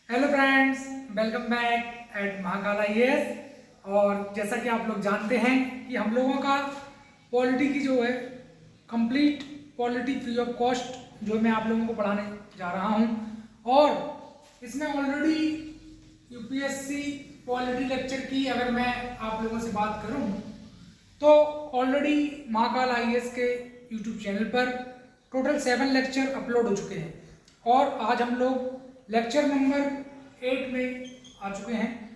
Hello friends, welcome back at Mahakal IAS. और जैसा कि आप लोग जानते हैं कि हम लोगों का पॉलिटी की जो है complete polity free of cost जो मैं आप लोगों को पढ़ाने जा रहा हूं। और इसमें ऑलरेडी यूपीएससी पॉलिटी लेक्चर की अगर मैं आप लोगों से बात करूं तो ऑलरेडी महाकाल आईएएस के यूट्यूब चैनल पर टोटल 7 लेक्चर अपलोड हो चुके हैं और आज हम लोग लेक्चर नंबर 8 में आ चुके हैं।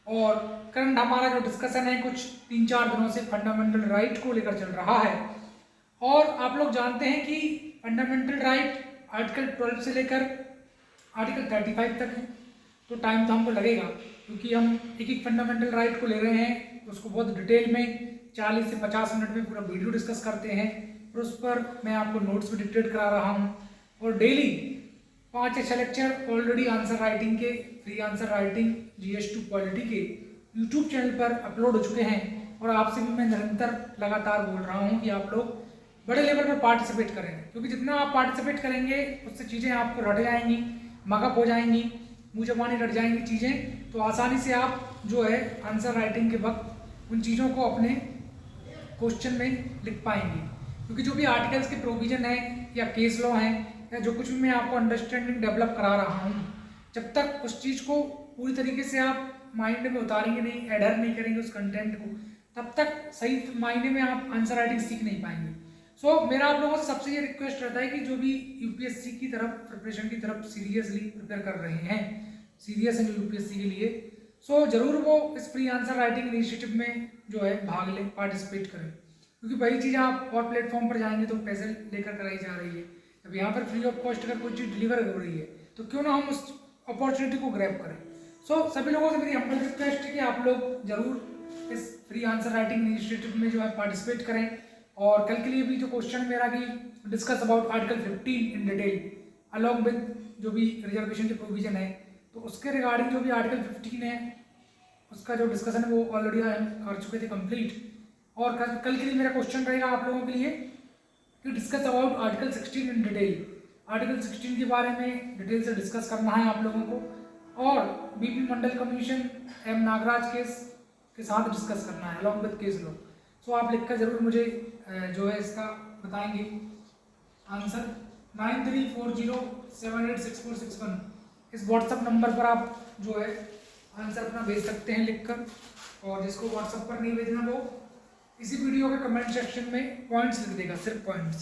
और करंट हमारा जो डिस्कशन है कुछ 3-4 दिनों से फंडामेंटल राइट को लेकर चल रहा है। और आप लोग जानते हैं कि फंडामेंटल राइट आर्टिकल 12 से लेकर आर्टिकल 35 तक है, तो टाइम तो हमको लगेगा क्योंकि हम एक एक फंडामेंटल राइट को ले रहे हैं, उसको बहुत डिटेल में 40 से 50 मिनट में पूरा वीडियो डिस्कस करते हैं और उस पर मैं आपको नोट्स भी डिक्टेट करा रहा हूँ। और daily 5 lecture already answer writing के free answer writing GS2 polity के यूट्यूब चैनल पर अपलोड हो चुके हैं। और आपसे भी मैं निरंतर लगातार बोल रहा हूँ कि आप लोग बड़े लेवल पर पार्टिसिपेट करेंगे, क्योंकि जितना आप पार्टिसिपेट करेंगे उससे चीज़ें आपको रट जाएंगी, मगअप हो जाएंगी, मुँह जबानी रट जाएंगी चीज़ें, तो आसानी से आप जो है आंसर राइटिंग के वक्त उन चीज़ों को अपने क्वेश्चन में लिख पाएंगे। क्योंकि जो भी आर्टिकल्स के प्रोविजन है या केस लॉ हैं या जो कुछ भी मैं आपको अंडरस्टैंडिंग डेवलप करा रहा हूँ, जब तक उस चीज़ को पूरी तरीके से आप माइंड में उतारेंगे नहीं, एडहर नहीं करेंगे उस कंटेंट को, तब तक सही मायने में आप आंसर राइटिंग सीख नहीं पाएंगे। सो मेरा आप लोगों से सबसे ये रिक्वेस्ट रहता है कि जो भी यूपीएससी की तरफ प्रिपरेशन की तरफ सीरियसली प्रिपेयर कर रहे हैं, सीरियस है यूपीएससी के लिए, सो जरूर वो इस फ्री आंसर राइटिंग इनिशिएटिव में जो है भाग लें, पार्टिसिपेट करें। क्योंकि वही चीज़ आप और प्लेटफॉर्म पर जाएंगे तो पैसे लेकर कराई जा रही है, अब यहाँ पर फ्री ऑफ कॉस्ट अगर कोई चीज़ डिलीवर हो रही है तो क्यों ना हम उस अपॉर्चुनिटी को ग्रैब करें। सो सभी लोगों से मेरी हम्बल रिक्वेस्ट है कि आप लोग जरूर इस फ्री आंसर राइटिंग इनिशिएटिव में जो है पार्टिसिपेट करें। और कल के लिए भी जो क्वेश्चन मेरा कि discuss about article 15 in detail along with जो भी रिजर्वेशन के प्रोविजन है, तो उसके रिगार्डिंग जो भी आर्टिकल 15 है उसका जो डिस्कशन है वो ऑलरेडी कर चुके थे कंप्लीट। और कल के लिए मेरा क्वेश्चन रहेगा आप लोगों के लिए कि discuss about article 16 in detail. Article 16 के बारे में डिटेल से डिस्कस करना है आप लोगों को और बीपी मंडल कमीशन M नागराज केस के साथ डिस्कस करना है अलॉन्ग विद केस लॉ। सो आप लिखकर जरूर मुझे जो है इसका बताएंगे आंसर 9340786461 इस व्हाट्सएप नंबर पर आप जो है आंसर अपना भेज सकते हैं लिखकर। और जिसको व्हाट्सएप पर नहीं भेजना वो इसी वीडियो के कमेंट सेक्शन में पॉइंट्स लिख देगा, सिर्फ पॉइंट्स।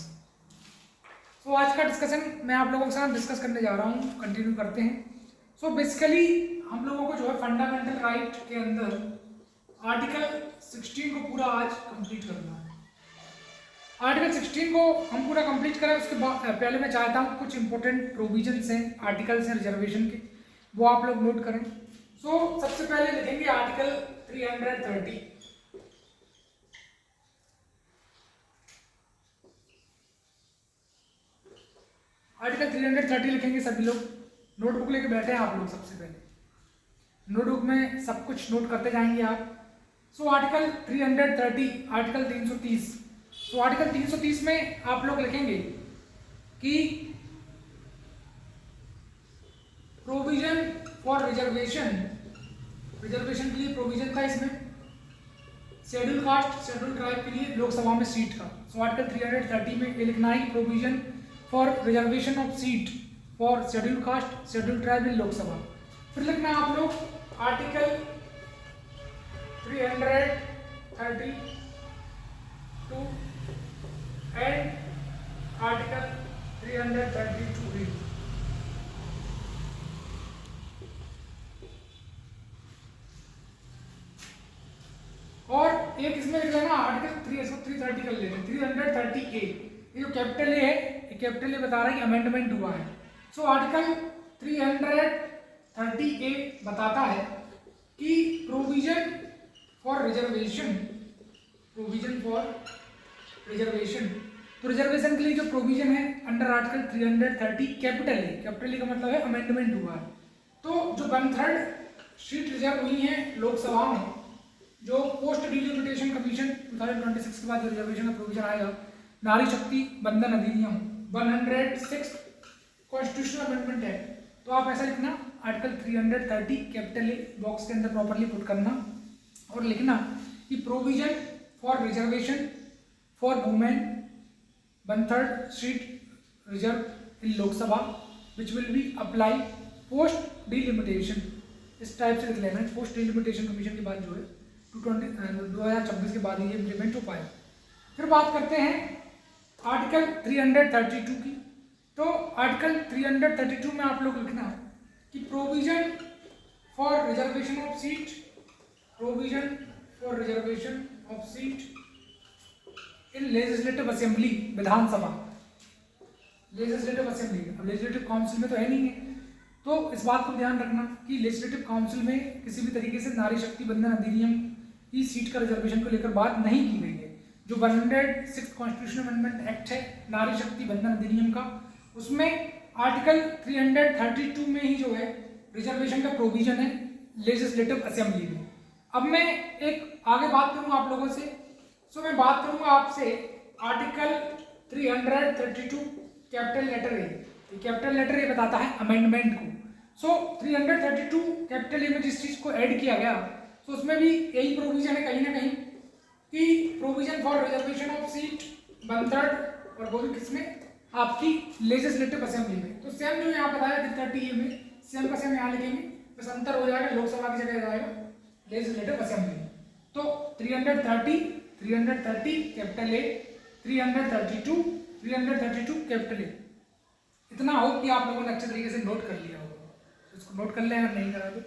सो आज का डिस्कशन मैं आप लोगों के साथ डिस्कस करने जा रहा हूँ, कंटिन्यू करते हैं। सो बेसिकली हम लोगों को जो है फंडामेंटल राइट के अंदर आर्टिकल 16 को पूरा आज कंप्लीट करना है। आर्टिकल 16 को हम पूरा कंप्लीट करें उसके बाद पहले मैं चाहता हूँ कुछ इंपॉर्टेंट प्रोविजंस हैं आर्टिकल्स हैं रिजर्वेशन के, वो आप लोग नोट करें। सो सबसे पहले लिखेंगे आर्टिकल 330। आर्टिकल 330 लिखेंगे सभी लोग, नोटबुक लेके बैठे हैं आप लोग। सबसे पहले नोटबुक में सब कुछ नोट करते जाएंगे आप। So article 330 article 330। So article 330 में आप लोग लिखेंगे कि प्रोविजन फॉर रिजर्वेशन, रिजर्वेशन के लिए प्रोविजन था इसमें शेड्यूल कास्ट शेड्यूल ट्राइब के लिए लोकसभा में सीट का। सो आर्टिकल 330 में ये लिखना है provision for reservation of seat for schedule caste schedule tribe in Lok Sabha. फिर लिखना है आप लोग आर्टिकल 332 एंड आर्टिकल 332A। और एक इसमें लिख लेना आर्टिकल 330 कर लेना 330A। ये जो कैपिटल ए है, ये कैपिटल ए बता रहा है कि अमेंडमेंट हुआ है। सो आर्टिकल 330A बताता है कि provision for reservation, provision for reservation, तो रिजर्वेशन के लिए जो प्रोविजन है अंडर आर्टिकल 330 कैपिटल ए का मतलब है अमेंडमेंट हुआ है। तो जो 1/3 सीट रिजर्व हुई है लोकसभा में, जो पोस्ट डिलिमिटेशन कमीशन 2026 के बाद जो रिजर्वेशन का प्रोविजन आएगा, नारी शक्ति बंधन अधिनियम 106 कॉन्स्टिट्यूशनल अमेंडमेंट है तो आप ऐसा लिखना आर्टिकल 330 कैपिटल ए बॉक्स के अंदर प्रॉपरली पुट करना और लिखना कि provision for reservation for women 1/3 seat reserve in Lok Sabha which will be apply post delimitation. इस टाइप से लिख लेना है, पोस्ट डिलिमिटेशन कमीशन के बाद जो है 2026 के बाद ही ये इम्प्लीमेंट हो पाए। फिर बात करते हैं आर्टिकल 332 की। तो आर्टिकल 332 में आप लोग लिखना कि provision for reservation of seat, provision for reservation of seat in legislative assembly, Vidhan Sabha, legislative assembly. अब लेजिस्लेटिव काउंसिल में तो है नहीं है, तो इस बात को ध्यान रखना कि लेजिस्लेटिव काउंसिल में किसी भी तरीके से नारी शक्ति बंधन अधिनियम की सीट का रिजर्वेशन को लेकर बात नहीं की गई है। जो 106 कॉन्स्टिट्यूशनल अमेंडमेंट एक्ट है नारी शक्ति बंधन अधिनियम का, उसमें आर्टिकल 332 में ही जो है रिजर्वेशन का प्रोविजन है लेजिस्लेटिव असेंबली में। अब मैं एक आगे बात करूंगा आप लोगों से। मैं बात करूंगा आपसे article 332 capital letter A. Capital letter A बताता है अमेंडमेंट को। 332 कैपिटल ए में जिस चीज को ऐड किया गया, तो उसमें भी यही प्रोविजन है कहीं ना कहीं कि provision for reservation of seat 1/3, और वो भी किसमें, आपकी लेजिस्लेटिव असेंबली में। तो सेम जो यहाँ बताया 330 ए में सेम का सेम यहाँ लिखेंगे, बस अंतर हो जाएगा, लोकसभा की जगह जाएगा लेजिस्लेटिव असेंबली। तो 330 कैपिटल ए, 332 कैपिटल ए। इतना हो कि आप लोगों ने अच्छे तरीके से नोट कर लिया होगा, इसको नोट कर लें अगर नहीं करा तो।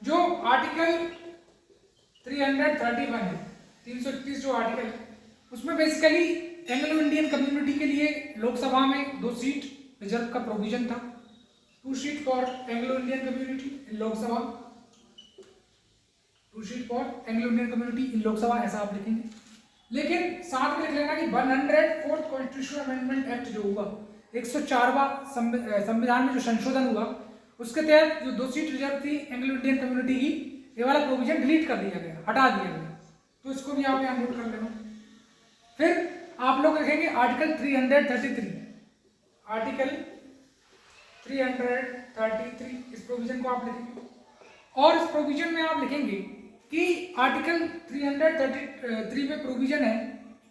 जो आर्टिकल 331 है, 331 जो आर्टिकल है, उसमें बेसिकली एंग्लो इंडियन कम्युनिटी के लिए लोकसभा में 2 सीट रिजर्व का प्रोविजन था। 2 seat for Anglo Indian community in Lok Sabha, 2 seat for Anglo Indian community in Lok Sabha, ऐसा आप लिखेंगे। लेकिन साथ में लिख लेना कि 104th कॉन्स्टिट्यूशनल अमेंडमेंट एक्ट जो हुआ, 104वां संविधान में जो संशोधन हुआ, उसके तहत जो 2 सीट रिजर्व थी एंग्लो इंडियन कम्युनिटी की, ये वाला प्रोविजन डिलीट कर दिया गया, हटा दिया गया। तो इसको भी आप यहाँ नोट कर लेना। फिर आप लोग लिखेंगे आर्टिकल 333, आर्टिकल 333, इस प्रोविजन को आप लिखेंगे। और इस प्रोविजन में आप लिखेंगे कि आर्टिकल 333 में प्रोविजन है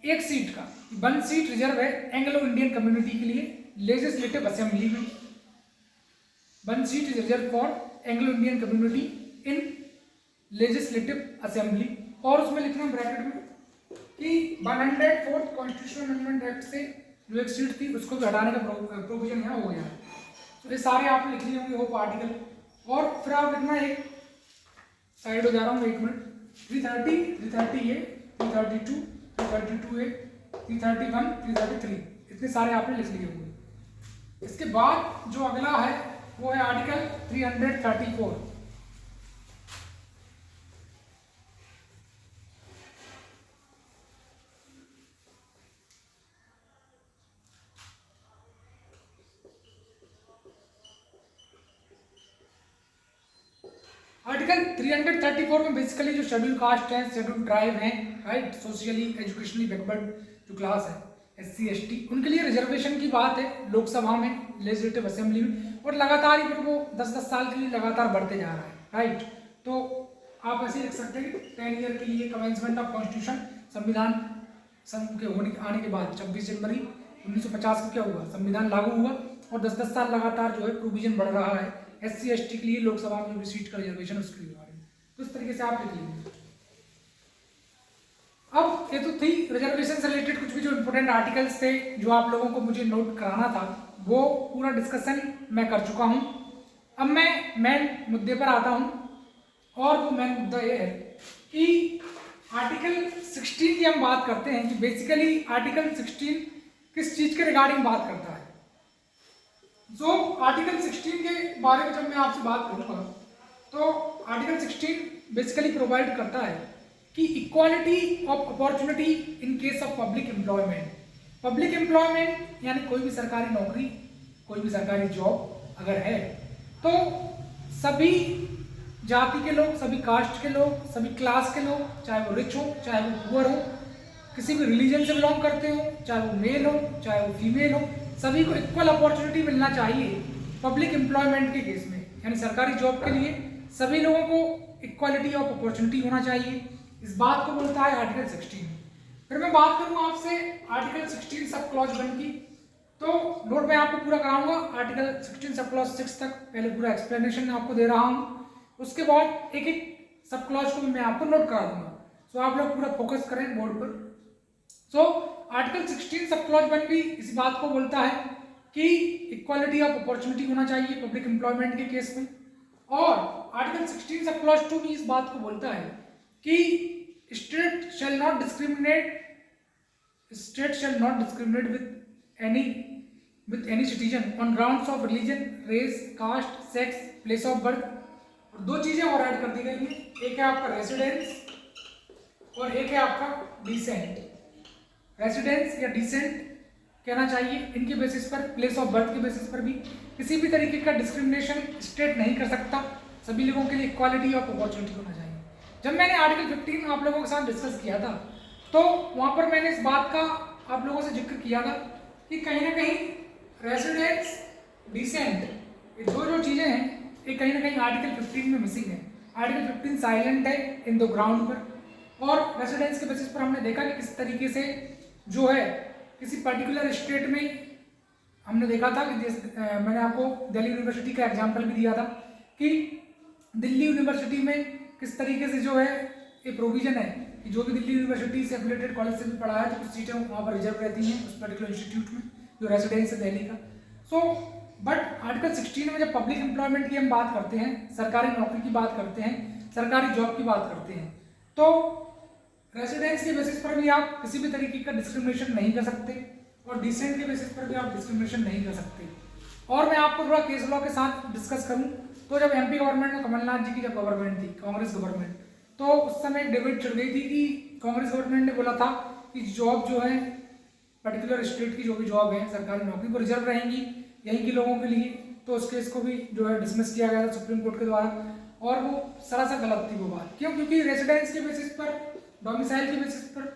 1 सीट का, 1 सीट रिजर्व है एंग्लो इंडियन कम्युनिटी के लिए लेजिस्लेटिव असेंबली में, 1 seat reserve for Anglo Indian community in legislative assembly. और उसमें लिखना ब्रैकेट में कि 104th कॉन्स्टिट्यूशनल अमेंडमेंट एक्ट से जो 1 सीट थी उसको भी हटाने का प्रोविजन यहाँ हो गया है। तो ये सारे आपने लिख लिए होंगे होप आर्टिकल। और फिर आप लिखना, एक साइड हो जा रहा हूँ 1 मिनट, 330, 330 ए, 332, 332 ए, 331, 333, इतने सारे आपने लिख लिए होंगे। इसके बाद जो अगला है वो है आर्टिकल 334। आर्टिकल 334 में बेसिकली जो शेड्यूल कास्ट है, शेड्यूल ट्राइब हैं, राइट, सोशली एजुकेशनली बैकवर्ड जो क्लास है, SC ST, उनके लिए रिजर्वेशन की बात है लोकसभा में, लेजिस्लेटिव असेंबली में, और लगातार ही फिर वो 10-10 साल के लिए लगातार बढ़ते जा रहा है, राइट। तो आप ऐसे लिख सकते हैं कि 10 ईयर के लिए कमेंसमेंट ऑफ कॉन्स्टिट्यूशन, संविधान के आने के बाद 26 जनवरी 1950 को क्या हुआ, संविधान लागू हुआ, और 10-10 साल लगातार जो है प्रोविजन बढ़ रहा है SC ST के लिए लोकसभा में जो सीट का रिजर्वेशन उसके बारे में। तो इस तरीके से आप लिख लीजिए। अब ये तो थी रिजर्वेशन से रिलेटेड कुछ भी जो इंपॉर्टेंट आर्टिकल्स थे जो आप लोगों को मुझे नोट कराना था, वो पूरा डिस्कशन मैं कर चुका हूँ। अब मैं मेन मुद्दे पर आता हूँ, और वो मेन मुद्दा ये है कि आर्टिकल 16 की हम बात करते हैं कि बेसिकली आर्टिकल 16 किस चीज़ के रिगार्डिंग बात करता है। जो आर्टिकल 16 के बारे में जब मैं आपसे बात करूँगा, तो आर्टिकल 16 बेसिकली प्रोवाइड करता है कि equality of opportunity in case of public employment. Public employment यानी कोई भी सरकारी नौकरी, कोई भी सरकारी जॉब अगर है, तो सभी जाति के लोग, सभी कास्ट के लोग, सभी क्लास के लोग, चाहे वो रिच हो चाहे वो पुअर हो, किसी भी रिलीजन से बिलोंग करते हो, चाहे वो मेल हो चाहे वो फीमेल हो, सभी को इक्वल अपॉर्चुनिटी मिलना चाहिए पब्लिक एम्प्लॉयमेंट के केस में, यानी सरकारी जॉब के लिए सभी लोगों को इक्वालिटी ऑफ अपॉर्चुनिटी होना चाहिए। इस बात को बोलता है आर्टिकल 16। फिर मैं बात करूँ आपसे आर्टिकल 16 सब क्लॉज 1 की, तो नोट मैं आपको पूरा कराऊंगा आर्टिकल 16 सब क्लॉज 6 तक, पहले पूरा एक्सप्लेनेशन आपको दे रहा हूँ, उसके बाद एक एक सब क्लॉज को भी मैं आपको नोट करा दूंगा। सो आप लोग पूरा फोकस करें बोर्ड पर। सो आर्टिकल 16 सब क्लॉज 1 भी इस बात को बोलता है कि इक्वालिटी ऑफ अपॉर्चुनिटी होना चाहिए पब्लिक एम्प्लॉयमेंट के केस में, और आर्टिकल 16 सब क्लॉज 2 भी इस बात को बोलता है कि state shall not discriminate with any citizen on grounds of religion, race, caste, sex, place of birth। और दो चीजें और ऐड कर दी गई हैं, एक है आपका रेसिडेंस और एक है आपका डिसेंट। रेसिडेंस या डिसेंट कहना चाहिए, इनके बेसिस पर, प्लेस ऑफ बर्थ के बेसिस पर भी किसी भी तरीके का डिस्क्रिमिनेशन स्टेट नहीं कर सकता, सभी लोगों के लिए इक्वालिटी ऑफ अपॉर्चुनिटी होना चाहिए। जब मैंने आर्टिकल 15 आप लोगों के साथ डिस्कस किया था, तो वहां पर मैंने इस बात का आप लोगों से जिक्र किया था कि कहीं ना कहीं रेसिडेंस, डिसेंट, ये दो जो चीजें हैं ये कहीं ना कहीं आर्टिकल 15 में मिसिंग है। आर्टिकल 15 साइलेंट है इन दो ग्राउंड पर, और रेसिडेंस के बेसिस पर हमने देखा कि किस तरीके से जो है किसी पर्टिकुलर स्टेट में, हमने देखा था कि मैंने आपको दिल्ली यूनिवर्सिटी का एग्जाम्पल भी दिया था कि दिल्ली यूनिवर्सिटी में किस तरीके से जो है ये प्रोविजन है कि जो भी दिल्ली यूनिवर्सिटी से एफिलिएटेड कॉलेज से भी पढ़ा है तो कुछ सीटें वहाँ पर रिजर्व रहती हैं उस पर्टिकुलर इंस्टीट्यूट में जो रेसिडेंस है दिल्ली का। सो बट आर्टिकल 16 में जब पब्लिक एम्प्लॉयमेंट की हम बात करते हैं, सरकारी नौकरी की बात करते हैं, सरकारी जॉब की बात करते हैं, तो रेसिडेंस के बेसिस पर भी आप किसी भी तरीके का डिस्क्रिमिनेशन नहीं कर सकते और डिसेंट के बेसिस पर भी आप डिस्क्रिमिनेशन नहीं कर सकते। और मैं आपको थोड़ा केस लॉ के साथ डिस्कस करूं तो जब एमपी गवर्नमेंट में कमलनाथ जी की जब गवर्नमेंट थी, कांग्रेस गवर्नमेंट, तो उस समय एक डिबेट चल गई थी कि कांग्रेस गवर्नमेंट ने बोला था कि जॉब जो है पर्टिकुलर स्टेट की जो भी जॉब है सरकारी नौकरी वो रिजर्व रहेंगी यहीं के लोगों के लिए, तो उस केस को भी जो है डिसमिस किया गया था सुप्रीम कोर्ट के द्वारा, और वो सरासर गलत थी वो बात। क्यों? क्योंकि रेसिडेंस के बेसिस पर, डोमिसाइल के बेसिस पर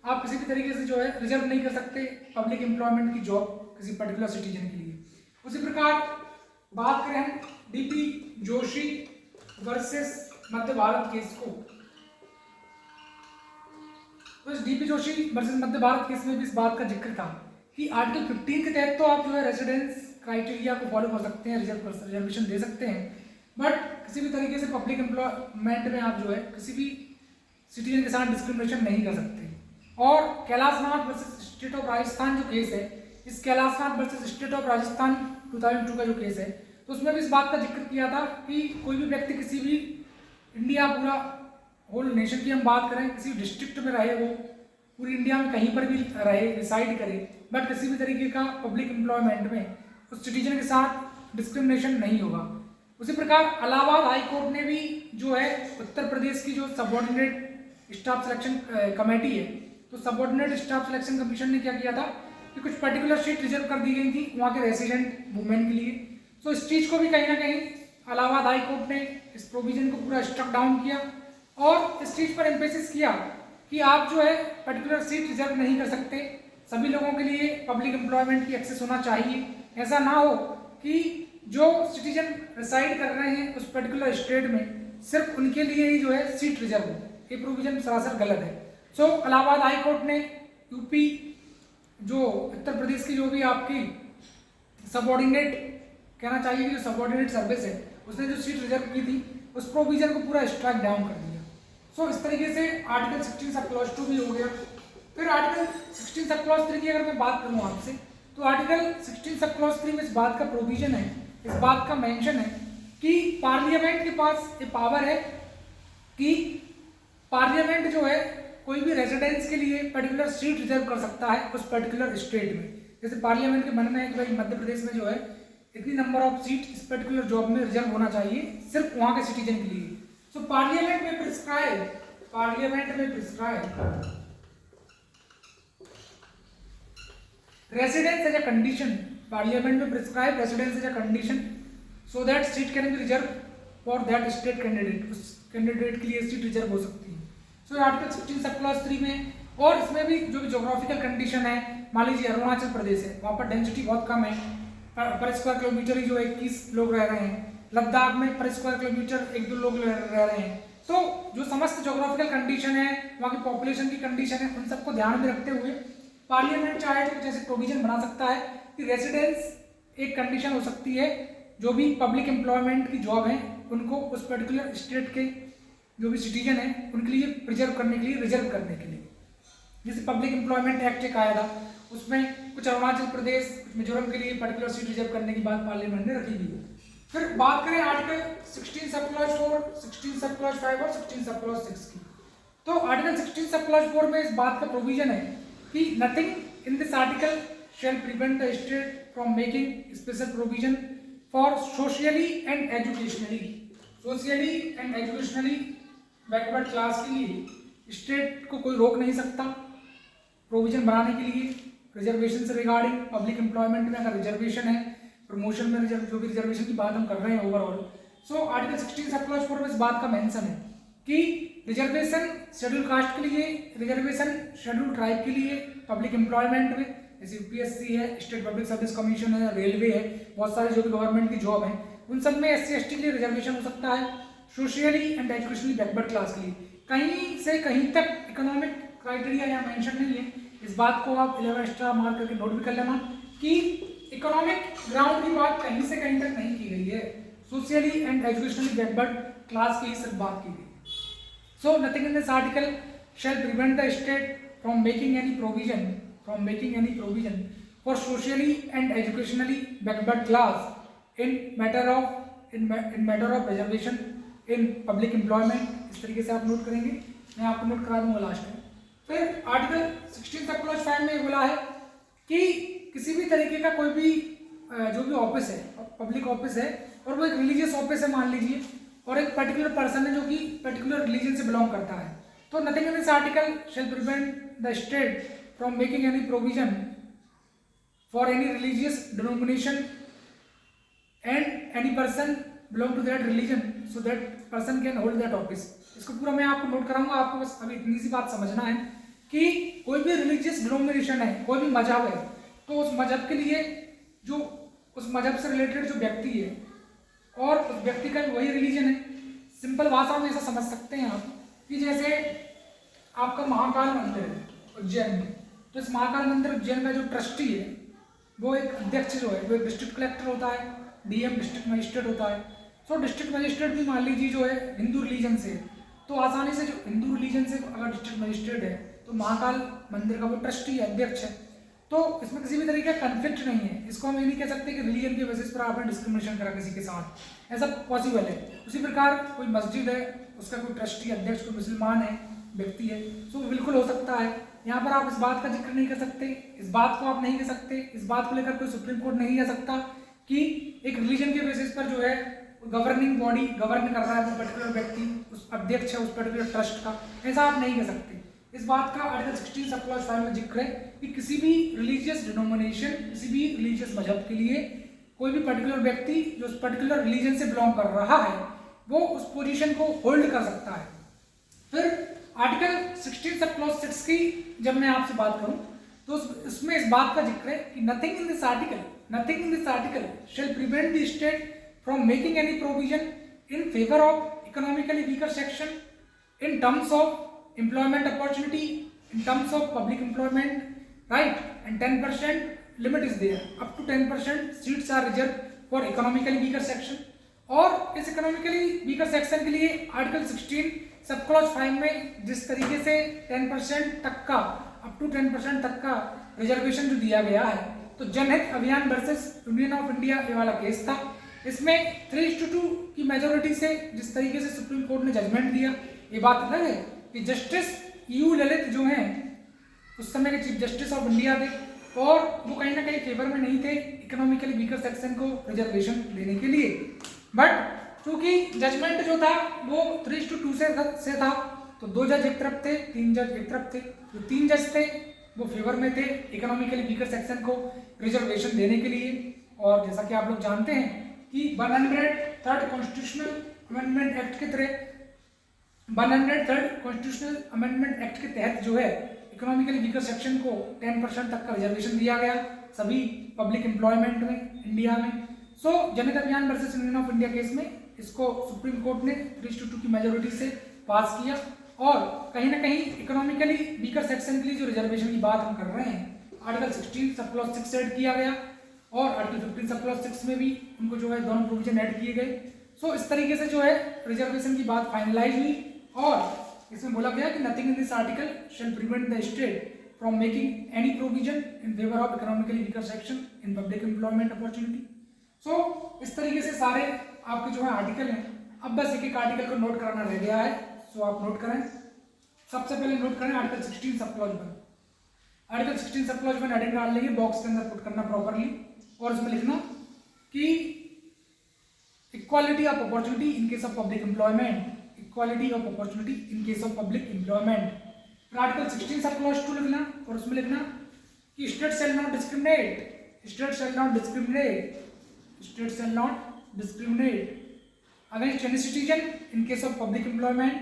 आप किसी भी तरीके से जो है रिजर्व नहीं कर सकते पब्लिक एम्प्लॉयमेंट की जॉब किसी पर्टिकुलर सिटीजन के लिए। उसी प्रकार बात करें हम DP Joshi versus Madhya Bharat case को, तो इस DP Joshi versus Madhya Bharat case में भी इस बात का जिक्र था कि आर्टिकल 15 के तहत तो आप जो है रेसिडेंस क्राइटेरिया को फॉलो कर सकते हैं, रिजर्वेशन दे सकते हैं, बट किसी भी तरीके से पब्लिक एम्प्लॉयमेंट में आप जो है किसी भी सिटीजन के साथ डिस्क्रिमिनेशन नहीं कर सकते। और Kailashnath versus state of Rajasthan जो केस है, इस Kailashnath versus state of Rajasthan 2002 का जो केस है, तो उसमें भी इस बात का जिक्र किया था कि कोई भी व्यक्ति किसी भी इंडिया, पूरा होल नेशन की हम बात करें, किसी डिस्ट्रिक्ट में रहे, वो पूरी इंडिया में कहीं पर भी रहे, रिसाइड करे, बट किसी भी तरीके का पब्लिक एम्प्लॉयमेंट में उस सिटीजन के साथ डिस्क्रिमिनेशन नहीं होगा। उसी प्रकार इलाहाबाद हाई कोर्ट ने भी जो है उत्तर प्रदेश की जो सबऑर्डिनेट स्टाफ सिलेक्शन कमेटी है, तो सबऑर्डिनेट स्टाफ सिलेक्शन कमीशन ने क्या किया था कि कुछ पर्टिकुलर सीट रिजर्व कर दी गई थी वहाँ के रेसिडेंट वुमेन के लिए। तो इस चीज़ को भी कहीं ना कहीं इलाहाबाद हाई कोर्ट ने इस प्रोविजन को पूरा स्ट्रक डाउन किया और इस चीज़ पर एम्फेसिस किया कि आप जो है पर्टिकुलर सीट रिजर्व नहीं कर सकते, सभी लोगों के लिए पब्लिक एम्प्लॉयमेंट की एक्सेस होना चाहिए। ऐसा ना हो कि जो सिटीजन रिसाइड कर रहे हैं उस पर्टिकुलर स्टेट में सिर्फ उनके लिए ही जो है सीट रिजर्व हो, ये प्रोविजन सरासर गलत है। सो इलाहाबाद हाई कोर्ट ने यूपी, जो उत्तर प्रदेश की जो भी आपकी सबऑर्डिनेट कहना चाहिए कि जो सबऑर्डिनेट सर्विस है, उसने जो सीट रिजर्व की थी उस प्रोविजन को पूरा स्ट्राइक डाउन कर दिया। सो इस तरीके से आर्टिकल 16 सब क्लॉज 2 भी हो गया। फिर आर्टिकल 16 सब क्लॉज 3 की अगर मैं बात करूँ आपसे, तो आर्टिकल 16 सब क्लॉज 3 में इस बात का प्रोविजन है, इस बात का मेंशन है कि पार्लियामेंट के पास ये पावर है कि पार्लियामेंट जो है कोई भी रेजिडेंस के लिए पर्टिकुलर सीट रिजर्व कर सकता है उस पर्टिकुलर स्टेट में। जैसे पार्लियामेंट के मानना है कि भाई मध्य प्रदेश में जो है इतनी नंबर ऑफ सीट इस पर्टिकुलर जॉब में रिजर्व होना चाहिए सिर्फ वहां के सिटीजन के लिए। सो पार्लियामेंट में prescribe residence as a condition, parliament में prescribe residence as a condition so that seat can be reserved for that state candidate, उस कैंडिडेट के लिए सीट रिजर्व हो सकती है। सो आर्टिकल 16 सब क्लॉज 3 में, और इसमें भी जो भी जोग्राफिकल कंडीशन है, मान लीजिए अरुणाचल प्रदेश है, वहाँ पर डेंसिटी बहुत कम है, पर स्क्वायर किलोमीटर ही जो 21 लोग रह रहे हैं, लद्दाख में पर स्क्वायर किलोमीटर 1-2 लोग रह रहे हैं। तो जो समस्त जोग्राफिकल कंडीशन है, वहाँ की पॉपुलेशन की कंडीशन है, उन सबको ध्यान में रखते हुए पार्लियामेंट चाहे तो जैसे प्रोविजन बना सकता है कि रेसिडेंस एक कंडीशन हो सकती है, जो भी पब्लिक एम्प्लॉयमेंट की जॉब है उनको उस पर्टिकुलर स्टेट के जो भी सिटीजन है उनके लिए प्रिजर्व करने के लिए, रिजर्व करने के लिए। जैसे पब्लिक एम्प्लॉयमेंट एक्ट एक आया था, उसमें कुछ अरुणाचल प्रदेश, कुछ मिजोरम के लिए पर्टिकुलर सीट रिजर्व करने की बात पार्लियामेंट ने रखी हुई है। फिर बात करें article 16 sub clause 4, 16 sub clause 5 और 16 सब क्लॉज 6 की, तो आर्टिकल 16 सब क्लॉज 4 में इस बात का प्रोविजन है कि nothing in this article shall prevent the state from making special provision for socially and educationally backward class के लिए स्टेट को कोई रोक नहीं सकता प्रोविजन बनाने के लिए। रिजर्वेशन से रिगार्डिंग पब्लिक एम्प्लॉयमेंट में अगर रिजर्वेशन है, प्रमोशन में जो भी रिजर्वेशन की बात हम कर रहे हैं overall, so article 16 sub clause 4 में इस बात का मेंशन है कि रिजर्वेशन शेड्यूल कास्ट के लिए, रिजर्वेशन शेड्यूल ट्राइब के लिए पब्लिक एम्प्लॉयमेंट में, जैसे यूपीएससी है, स्टेट पब्लिक सर्विस कमीशन है, रेलवे है, बहुत सारे जो भी गवर्नमेंट की जॉब है, उन सब में SC ST के लिए रिजर्वेशन हो सकता है। Socially and educationally backward class के लिए कहीं से कहीं तक इकोनॉमिक क्राइटेरिया यहाँ मेंशन नहीं है, इस बात को आप 11 एक्स्ट्रा मार्क करके नोट भी कर लेना कि इकोनॉमिक ग्राउंड की बात कहीं से कहीं तक नहीं की गई है, socially and educationally backward class की ही सिर्फ बात की गई। So nothing in this article shall prevent the state from making any provision for socially and educationally backward class in matter of reservation in public employment। इस तरीके से आप नोट करेंगे, मैं आपको नोट करा दूंगा लास्ट में। फिर आर्टिकल 16 सब क्लॉज 5 में बोला है कि किसी भी तरीके का कोई भी जो भी ऑफिस है, पब्लिक ऑफिस है, और वो एक रिलीजियस ऑफिस है मान लीजिए, और एक पर्टिकुलर पर्सन है जो कि पर्टिकुलर रिलीजन से बिलोंग करता है, तो nothing in this article shall prevent the state from making any provision for any religious denomination and any person belong to that religion so that person can hold that office। इसको पूरा मैं आपको note कराऊंगा, आपको बस अभी इतनी सी बात समझना है कि कोई भी रिलीजियस डिनोमिनेशन है, कोई भी मजहब है, तो उस मजहब के लिए जो उस मजहब से रिलेटेड जो व्यक्ति है और उस व्यक्ति का वही रिलीजन है, सिंपल भाषा में ऐसा समझ सकते हैं आप कि जैसे आपका महाकाल मंदिर है उज्जैन में, तो इस महाकाल मंदिर उज्जैन का जो ट्रस्टी है वो एक अध्यक्ष जो है वो एक डिस्ट्रिक्ट कलेक्टर होता है, DM डिस्ट्रिक्ट मजिस्ट्रेट होता है। सो डिस्ट्रिक्ट मजिस्ट्रेट भी मान लीजिए जो है हिंदू रिलीजन से, तो आसानी से जो हिंदू रिलीजन से अगर डिस्ट्रिक्ट मजिस्ट्रेट है तो महाकाल मंदिर का वो ट्रस्टी है, अध्यक्ष है, तो इसमें किसी भी तरीके का कन्फ्लिक्ट नहीं है। इसको हम ये नहीं कह सकते कि रिलीजन के बेसिस पर आपने डिस्क्रिमिनेशन करा किसी के साथ, ऐसा पॉसिबल है। उसी प्रकार कोई मस्जिद है, उसका कोई ट्रस्टी अध्यक्ष कोई मुसलमान है, व्यक्ति है, सो बिल्कुल हो सकता है। यहाँ पर आप इस बात का जिक्र नहीं कर सकते, इस बात को आप नहीं कह सकते, इस बात को लेकर कोई सुप्रीम कोर्ट नहीं कह सकता कि एक रिलीजन के बेसिस पर जो है गवर्निंग बॉडी गवर्न कर रहा है वो पर्टिकुलर व्यक्ति, उस अध्यक्ष है उस पर्टिकुलर ट्रस्ट का, ऐसा आप नहीं कह सकते। इस बात का आर्टिकल 16 सब क्लॉज 5 में जिक्र है कि किसी भी रिलीजियस डिनोमिनेशन, किसी भी रिलीजियस मजहब के लिए कोई भी पर्टिकुलर व्यक्ति जो उस पर्टिकुलर रिलीजन से बिलोंग कर रहा है वो उस पोजीशन को होल्ड कर सकता है। फिर आर्टिकल 16 सब क्लॉज 6 की जब मैं आपसे बात करूं तो उसमें इस बात का जिक्र है कि nothing in this article shall prevent the state from making any provision in favour of economically weaker section in terms of employment opportunity, in terms of public employment, right, and 10% limit is there, up to 10% seats are reserve for economically weaker section. और इस economically weaker section के लिए article 16 sub clause 5 में जिस तरीके से 10% तक का, अप टू 10% तक का रिजर्वेशन जो दिया गया है, तो जनहित अभियान वर्सेस यूनियन ऑफ इंडिया ये वाला केस था। इसमें 3:2 की मेजोरिटी से जिस तरीके से सुप्रीम कोर्ट ने जजमेंट दिया, ये बात अलग है कि जस्टिस यू ललित जो हैं उस समय के चीफ जस्टिस ऑफ इंडिया थे और वो कहीं ना कहीं फेवर में नहीं थे इकोनॉमिकली वीकर सेक्शन को रिजर्वेशन देने के लिए, बट क्योंकि जजमेंट जो था वो 3:2 से था, तो 2 जज एक तरफ थे, 3 जज एक तरफ थे। जो 3 जज थे वो फेवर में थे इकोनॉमिकली वीकर सेक्शन को रिजर्वेशन देने के लिए। और जैसा कि आप लोग जानते हैं कि 103rd कॉन्स्टिट्यूशनल अमेंडमेंट एक्ट के तहत 103rd कॉन्स्टिट्यूशनल अमेंडमेंट एक्ट के तहत जो है इकोनॉमिकली वीकर सेक्शन को 10% तक का रिजर्वेशन दिया गया सभी पब्लिक एम्प्लॉयमेंट में इंडिया में। सो जनहित अभियान versus union of India case में इसको सुप्रीम कोर्ट ने 3:2 की मेजोरिटी से पास किया और कहीं ना कहीं इकोनॉमिकली वीकर सेक्शन के लिए जो रिजर्वेशन की बात हम कर रहे हैं आर्टिकल 16 सब क्लॉज 6 ऐड किया गया और आर्टिकल 15 सब क्लॉज 6 में भी उनको जो है दोनों प्रोविजन ऐड किए गए। सो इस तरीके से जो है रिजर्वेशन की बात फाइनलाइज हुई और इसमें बोला गया कि nothing in this article shall prevent the state from making any provision in favour of economically weaker section in public employment opportunity. So इस तरीके से सारे आपके जो है आर्टिकल हैं। अब बस एक एक आर्टिकल को नोट कराना रह गया है, सो आप नोट करें। सबसे पहले नोट करें article 16 sub clause 1। Article 16 sub clause 1 heading डाल लेंगे, बॉक्स के अंदर पुट करना प्रॉपरली और उसमें लिखना कि equality of opportunity in case of public employment, equality of opportunity in case of public employment. फिर आर्टिकल 16 सब क्लॉज 2 लिखना और उसमें लिखना कि state shall not discriminate, state shall not discriminate, state shall not discriminate against any citizen in case of public employment,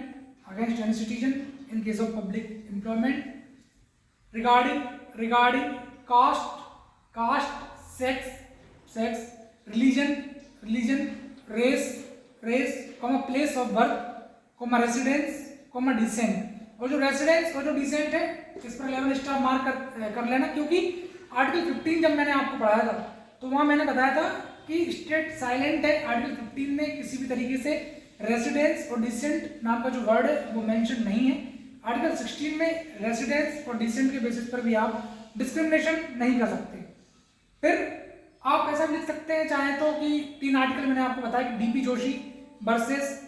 against any citizen in case of public employment regarding caste, sex, religion, race, place of birth, residence, descent। और जो residence और जो decent है इस पर 11 star mark कर लेना, क्योंकि आर्टिकल 15 जब मैंने आपको पढ़ाया था तो वहां मैंने बताया था कि स्टेट साइलेंट है। आर्टिकल 15 में किसी भी तरीके से रेसिडेंस और डिसेंट नाम का जो वर्ड है वो मेंशन नहीं है। आर्टिकल 16 में रेसिडेंस और डिसेंट के बेसिस पर भी आप डिस्क्रिमिनेशन नहीं कर सकते। फिर आप ऐसा भी लिख सकते हैं चाहे तो कि 3 आर्टिकल मैंने आपको बताया कि DP Joshi versus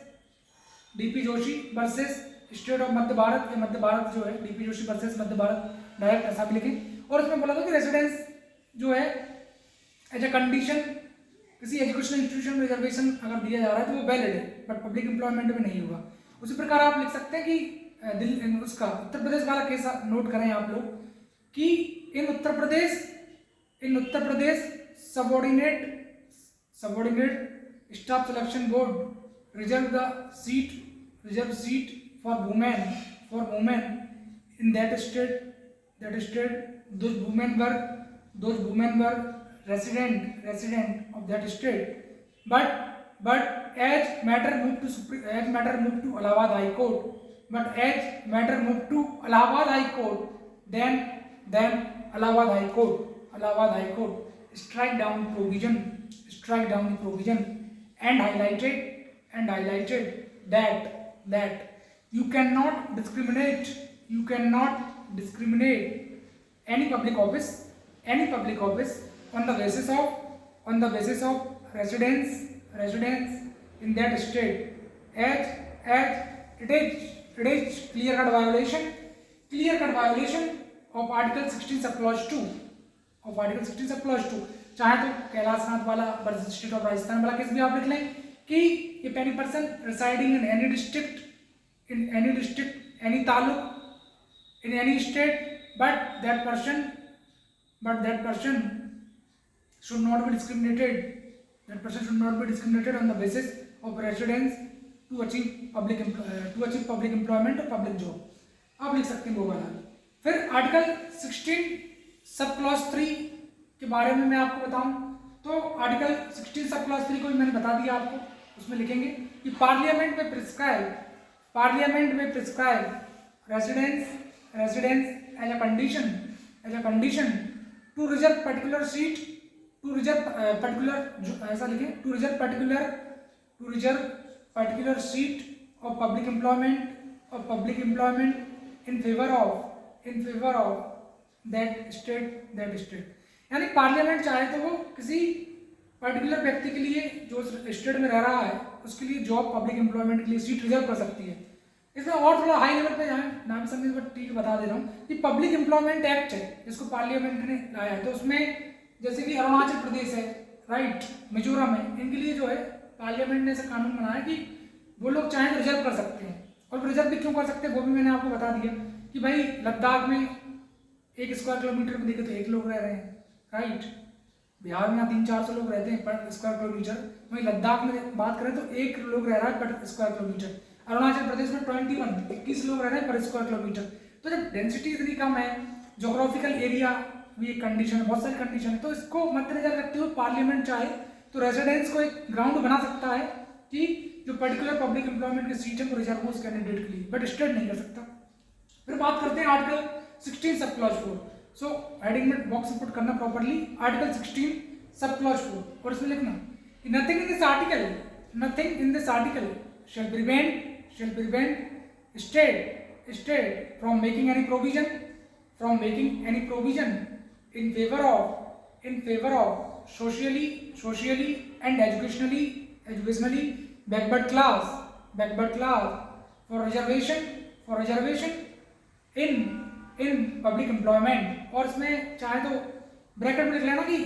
state of Madhya Bharat, या मध्य भारत जो है DP Joshi versus Madhya Bharat, direct ऐसा भी लिखें। और उसमें बोला था कि रेसिडेंस जो है एज ए कंडीशन किसी एजुकेशनल इंस्टीट्यूशन में रिजर्वेशन अगर दिया जा रहा है तो वो वैलिड है, बट पब्लिक एम्प्लॉयमेंट में नहीं होगा। उसी प्रकार आप लिख सकते हैं कि उसका उत्तर प्रदेश वाला केस नोट करें आप लोग कि in Uttar Pradesh subordinate staff selection board reserve seat for women in that state those women were resident of that state, but as matter moved to Allahabad High Court, then Allahabad High Court strike down the provision and highlighted that you cannot discriminate any public office on the basis of residence in that state, as it is clear cut violation of Article 16 sub clause 2 चाहे तो कैलाश नाथ वाला versus state of Rajasthan वाला case भी आप लिख लें कि if any person residing in any district, any taluk, in any state, but that person should not be discriminated on the basis of residence to achieve public employment or public job। आप लिख सकते हैं वो वाला। फिर article 16 sub clause 3 के बारे में मैं आपको बताऊं तो आर्टिकल 16 सब क्लॉज 3 को भी मैंने बता दिया आपको। उसमें लिखेंगे कि पार्लियामेंट में prescribe residence as a condition to reserve particular seat, ऐसा लिखें to reserve particular seat of public employment in favour of that state. यानी पार्लियामेंट चाहे तो वो किसी पर्टिकुलर व्यक्ति के लिए जो स्टेट में रह रहा है उसके लिए जॉब पब्लिक एम्प्लॉयमेंट के लिए सीट रिजर्व कर सकती है। इसमें और थोड़ा हाई लेवल पे जाए, नाम समझ बट ठीक बता दे रहा हूँ कि पब्लिक एम्प्लॉयमेंट एक्ट है जिसको पार्लियामेंट ने लाया है। तो उसमें जैसे कि अरुणाचल प्रदेश है, राइट, मिजोरम है, इनके लिए जो है पार्लियामेंट ने ऐसा कानून बनाया कि वो लोग चाहें तो रिजर्व कर सकते हैं। और रिजर्व भी क्यों कर सकते हैं वो भी मैंने आपको बता दिया कि भाई लद्दाख में 1 स्क्वायर किलोमीटर में देखे तो 1 लोग रह रहे हैं, राइट। बिहार में यहाँ 300-400 लोग रहते हैं पर स्क्वायर किलोमीटर, वहीं लद्दाख में बात करें तो 1 लोग रह रहा है पर स्क्वायर किलोमीटर, अरुणाचल प्रदेश में 21 लोग रह रहे हैं पर स्क्वायर किलोमीटर। तो जब डेंसिटी इतनी कम है, जोग्राफिकल एरिया भी एक कंडीशन है, बहुत सारी कंडीशन है, तो इसको मद्देनजर रखते हुए पार्लियामेंट चाहे तो रेजिडेंस को एक ग्राउंड बना सकता है कि जो पर्टिकुलर पब्लिक एम्प्लॉयमेंट की सीट है वो रिजर्व हो उस कैंडिडेट के लिए, बट स्टेट नहीं कर सकता। फिर बात करते हैं article 16 sub clause 4। So heading में बॉक्स में पुट करना प्रॉपर्ली, आर्टिकल 16 सब क्लॉज 4, और इसमें लिखना nothing in this article, nothing in this article shall prevent state from making any provision in favor of socially and educationally backward class for reservation in public employment। और इसमें चाहे तो bracket में लिख लेना कि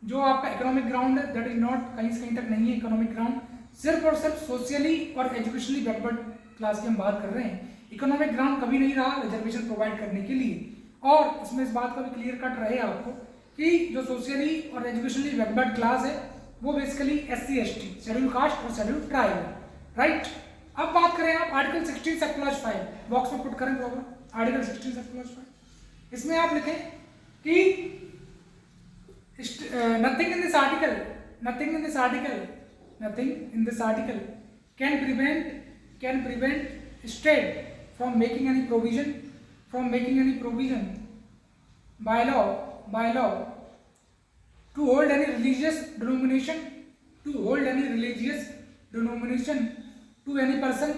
जो आपका इकोनॉमिक ग्राउंड है दैट इज नॉट कहीं से कहीं तक नहीं है इकोनॉमिक ग्राउंड, सिर्फ और सिर्फ सोशली और एजुकेशनली बैकवर्ड क्लास की हम बात कर रहे हैं, इकोनॉमिक ग्राउंड कभी नहीं रहा रिजर्वेशन प्रोवाइड करने के लिए। और इसमें इस बात का भी क्लियर कट रहे आपको कि जो सोशली और एजुकेशनली बैकवर्ड क्लास है वो basically SC ST, schedule caste और शेड्यूल ट्राइब, राइट। अब बात करें आप आर्टिकल 16 सब क्लॉज 5, बॉक्स में पुट करें प्रॉपर आर्टिकल 16 सब क्लॉज 5। इसमें आप लिखें कि nothing in this article can prevent state from making any provision by law to hold any religious denomination to any person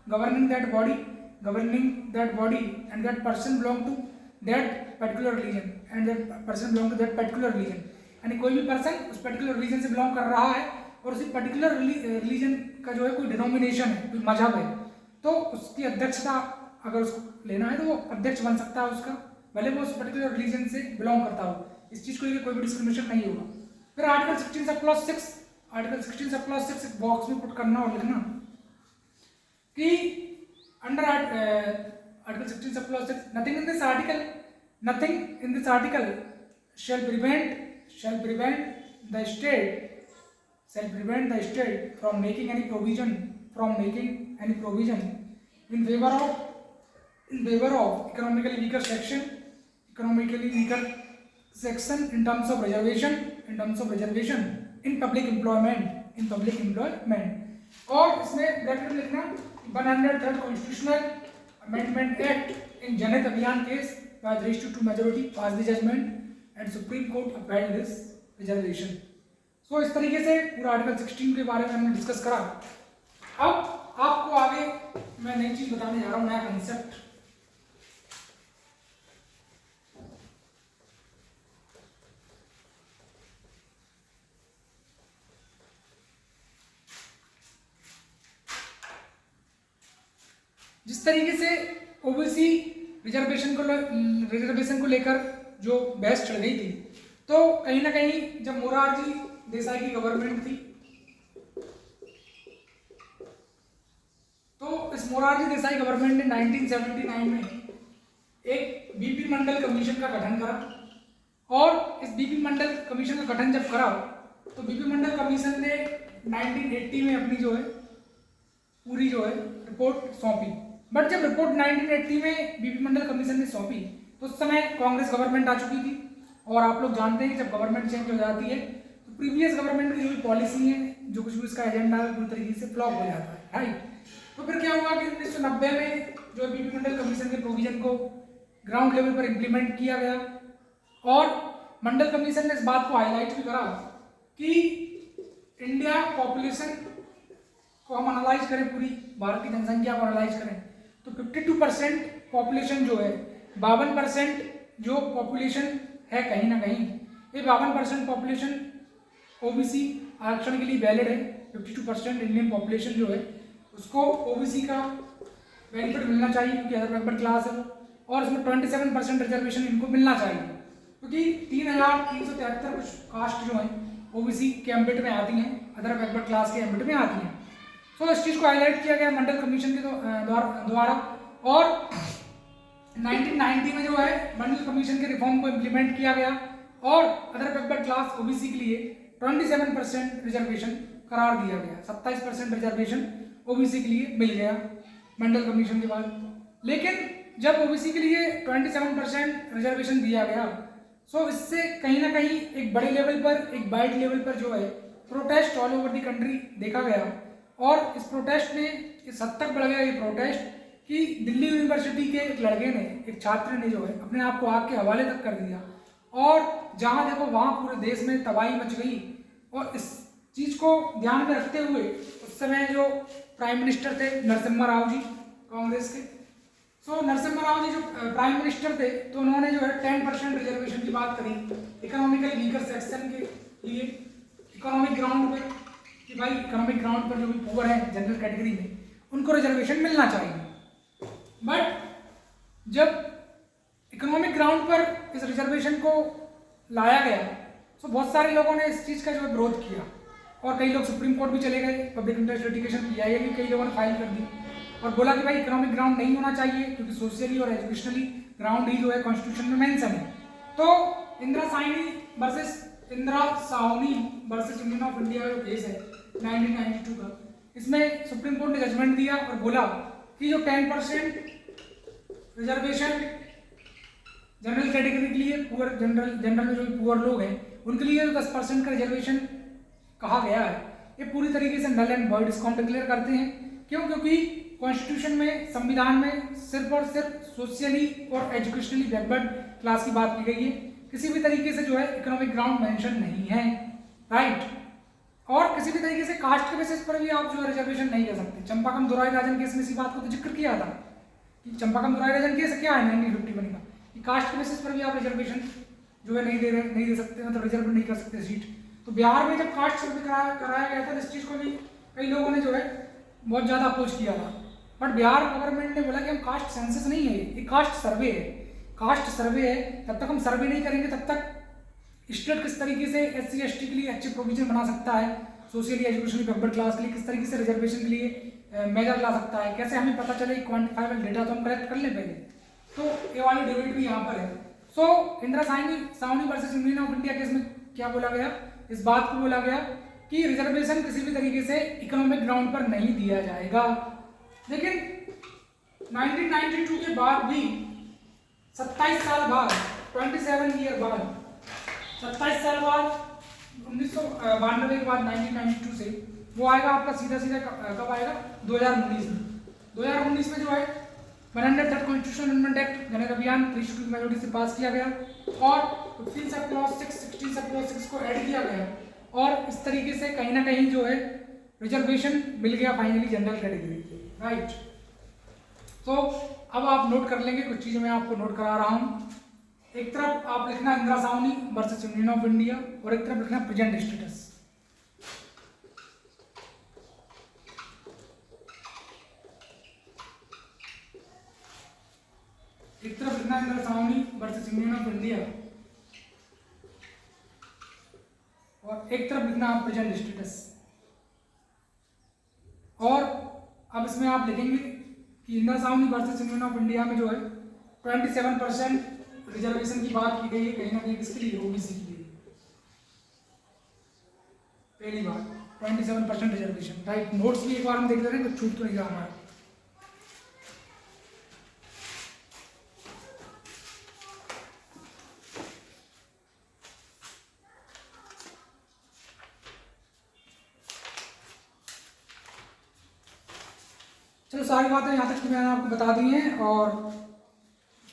governing that body and that person belong to that particular religion यानी कोई भी person उस particular religion से belong कर रहा है और उसी पर्टिकुलर रिलीजन का जो है कोई डिनोमिनेशन है, कोई मजहब है, तो उसकी अध्यक्षता अगर उसको लेना है तो वो अध्यक्ष बन सकता है उसका, भले वो उस पर्टिकुलर रिलीजन से बिलोंग करता हो। इस चीज़ को लेकर कोई भी डिस्क्रिमिनेशन नहीं होगा। फिर article 16 sub clause 6, article 16 sub clause 6 box में पुट करना और लिखना कि under article 16 sub clause 6 nothing in this article shall prevent the state from making any provision in favor of economically weaker section in terms of reservation in public employment। और इसमें bracket में लिखना 103rd constitutional amendment act in जनहित अभियान case by 3:2 majority passed the judgment and Supreme Court upheld this reservation। So इस तरीके से पूरा आर्टिकल 16 के बारे में हमने डिस्कस करा। अब आपको आगे मैं नई चीज बताने जा रहा हूँ, नया कंसेप्ट। जिस तरीके से ओबीसी रिजर्वेशन को लेकर जो बहस चल गई थी, तो कहीं ना कहीं जब मोरारजी देसाई की गवर्नमेंट थी तो इस मोरारजी देसाई गवर्नमेंट ने 1979 में एक बीपी मंडल कमीशन का गठन करा। और इस बीपी मंडल कमीशन का गठन जब करा तो बीपी मंडल कमीशन ने 1980 में अपनी जो है पूरी जो है रिपोर्ट सौंपी। बट जब रिपोर्ट 1980 में बीपी मंडल कमीशन ने सौंपी तो उस समय कांग्रेस गवर्नमेंट आ चुकी थी। और आप लोग जानते हैं कि जब गवर्नमेंट चेंज हो जाती है तो प्रीवियस गवर्नमेंट की जो भी पॉलिसी है, जो कुछ भी उसका एजेंडा है, पूरी तरीके से फ्लॉप हो जाता है, राइट। तो फिर क्या हुआ कि 1990 में जो बीपी मंडल कमीशन के प्रोविजन को ग्राउंड लेवल पर इम्प्लीमेंट किया गया। और मंडल कमीशन ने इस बात को हाईलाइट भी करा कि इंडिया पॉपुलेशन को हम एनालाइज करें, पूरी भारत की जनसंख्या को एनालाइज करें तो 52% पॉपुलेशन जो है, 52% जो पॉपुलेशन है कहीं ना कहीं, ये 52% पॉपुलेशन ओबीसी आरक्षण के लिए वैलिड है। 52% इंडियन पॉपुलेशन जो है उसको ओबीसी का बेनिफिट मिलना चाहिए क्योंकि अदर बैकवर्ड क्लास है वो। और इसमें 27% रिजर्वेशन इनको मिलना चाहिए क्योंकि 3373 कुछ कास्ट जो है ओबीसी के एम्बिट में आती हैं, अदर बैकवर्ड क्लास के एम्बिट में आती हैं। तो इस चीज़ को हाईलाइट किया गया मंडल कमीशन के द्वारा। और 1990 में जो है मंडल कमीशन के रिफॉर्म को इम्प्लीमेंट किया गया और अदर बैकवर्ड क्लास ओबीसी के लिए 27% रिजर्वेशन करार दिया गया, 27% रिजर्वेशन ओबीसी के लिए मिल गया मंडल कमीशन के बाद। लेकिन जब ओबीसी के लिए 27% रिजर्वेशन दिया गया, सो इससे कहीं ना कहीं एक बड़े लेवल पर, एक वाइड लेवल पर जो है protest all over the country देखा गया। और इस प्रोटेस्ट ने इस हद तक बढ़ गया ये प्रोटेस्ट कि दिल्ली यूनिवर्सिटी के एक लड़के ने, एक छात्र ने जो है अपने आप को आग के हवाले तक कर दिया, और जहाँ देखो वहाँ पूरे देश में तबाही मच गई। और इस चीज़ को ध्यान में रखते हुए उस समय जो प्राइम मिनिस्टर थे नरसिम्हा राव जी कांग्रेस के, सो नरसिम्हा राव जी जो प्राइम मिनिस्टर थे, तो उन्होंने जो है 10% रिजर्वेशन की बात करी इकोनॉमिकली वीकर सेक्शन के लिए, इकोनॉमिक ग्राउंड पर, कि भाई इकोनॉमिक ग्राउंड पर जो भी पुअर है जनरल कैटेगरी में, उनको रिजर्वेशन मिलना चाहिए। बट जब इकोनॉमिक ग्राउंड पर इस रिजर्वेशन को लाया गया, तो बहुत सारे लोगों ने इस चीज़ का जो है विरोध किया, और कई लोग सुप्रीम कोर्ट भी चले गए, पब्लिक इंटरेस्ट लिटिगेशन PIL भी कई लोगों ने फाइल कर दी और बोला कि भाई इकोनॉमिक ग्राउंड नहीं होना चाहिए, क्योंकि सोशली और एजुकेशनली ग्राउंड ही जो है कॉन्स्टिट्यूशन में मेंशन है। तो Indira Sahni versus union of India जो केस है 1992 का, इसमें सुप्रीम कोर्ट ने जजमेंट दिया और बोला कि जो 10% रिजर्वेशन जनरल कैटेगरी के लिए, पुअर जनरल में जो पुअर लोग हैं उनके लिए जो 10% का रिजर्वेशन कहा गया है, ये पूरी तरीके से नल एंड वॉइड, इसको हम डिक्लेयर करते हैं। क्यों? क्योंकि कॉन्स्टिट्यूशन में, संविधान में सिर्फ और सिर्फ सोशली और एजुकेशनली बैकवर्ड क्लास की बात की गई है, किसी भी तरीके से जो है इकोनॉमिक ग्राउंड मेंशन नहीं है, राइट। और किसी भी तरीके से कास्ट के बेसिस पर भी आप जो है रिजर्वेशन नहीं कर सकते। चंपाकम दुराई राजन केस में इसी बात को तो जिक्र किया था कि चंपाकम दुराई राजन केस क्या है 1951 का, कि कास्ट के बेसिस पर भी आप रिजर्वेशन जो है नहीं दे सकते, मतलब रिजर्व नहीं कर सकते सीट। तो बिहार में जब कास्ट सर्वे कराया गया था, इस चीज़ को भी कई लोगों ने जो है बहुत ज़्यादा अपोज किया था, बट बिहार गवर्नमेंट ने बोला कि हम कास्ट सेंसस नहीं है, ये कास्ट सर्वे है। कास्ट सर्वे है, तब तक हम सर्वे नहीं करेंगे तब तक स्टेट किस तरीके से SC ST के लिए अच्छे प्रोविजन बना सकता है, सोशली एजुकेशनली बैकवर्ड क्लास के लिए किस तरीके से रिजर्वेशन के लिए मेजर ला सकता है, कैसे हमें पता चले क्वान्टिफाइबल डेटा तो हम कलेक्ट कर लें पहले। तो ये वाली डिबेट भी यहाँ पर है। So Indira Sahni versus union of India case में क्या बोला गया, इस बात को बोला गया कि रिजर्वेशन किसी भी तरीके से इकोनॉमिक ग्राउंड पर नहीं दिया जाएगा। लेकिन 1992 के बाद भी 27 साल बाद, 27 ईयर बाद, 27 साल बाद 1992 के बाद 1992 से वो आएगा आपका सीधा कब आएगा 2019 में। 2019 में जो है 103rd कॉन्स्टिट्यूशन अमेंडमेंट एक्ट जनक अभियान 3 मेजोरिटी से पास किया गया और 15 सब क्लॉज 6, 16 सब क्लॉज 6 को ऐड किया गया, और इस तरीके से कहीं ना कहीं जो है रिजर्वेशन मिल गया फाइनली जनरल कैटेगरी को, राइट। तो अब आप नोट कर लेंगे, कुछ चीज़ें मैं आपको नोट करा रहा हूँ। एक तरफ आप लिखना Indira Sahni versus union of India, और एक तरफ लिखना प्रेजेंट स्टेटस। एक तरफ लिखना Indira Sahni versus union of India, और एक तरफ लिखना आप प्रेजेंट स्टेटस। और अब इसमें आप लिखेंगे कि Indira Sahni versus union of India में जो है 27% रिजर्वेशन की बात की गई है, कहीं ना कहीं किसके लिए, ओबीसी के लिए। पहली बात 27% रिजर्वेशन, राइट। नोट्स भी एक बार हम देख ले रहे हैं, कुछ छूट तो नहीं रहा हमारा। चलो सारी बातें यहाँ तक की मैंने आपको बता दी हैं, और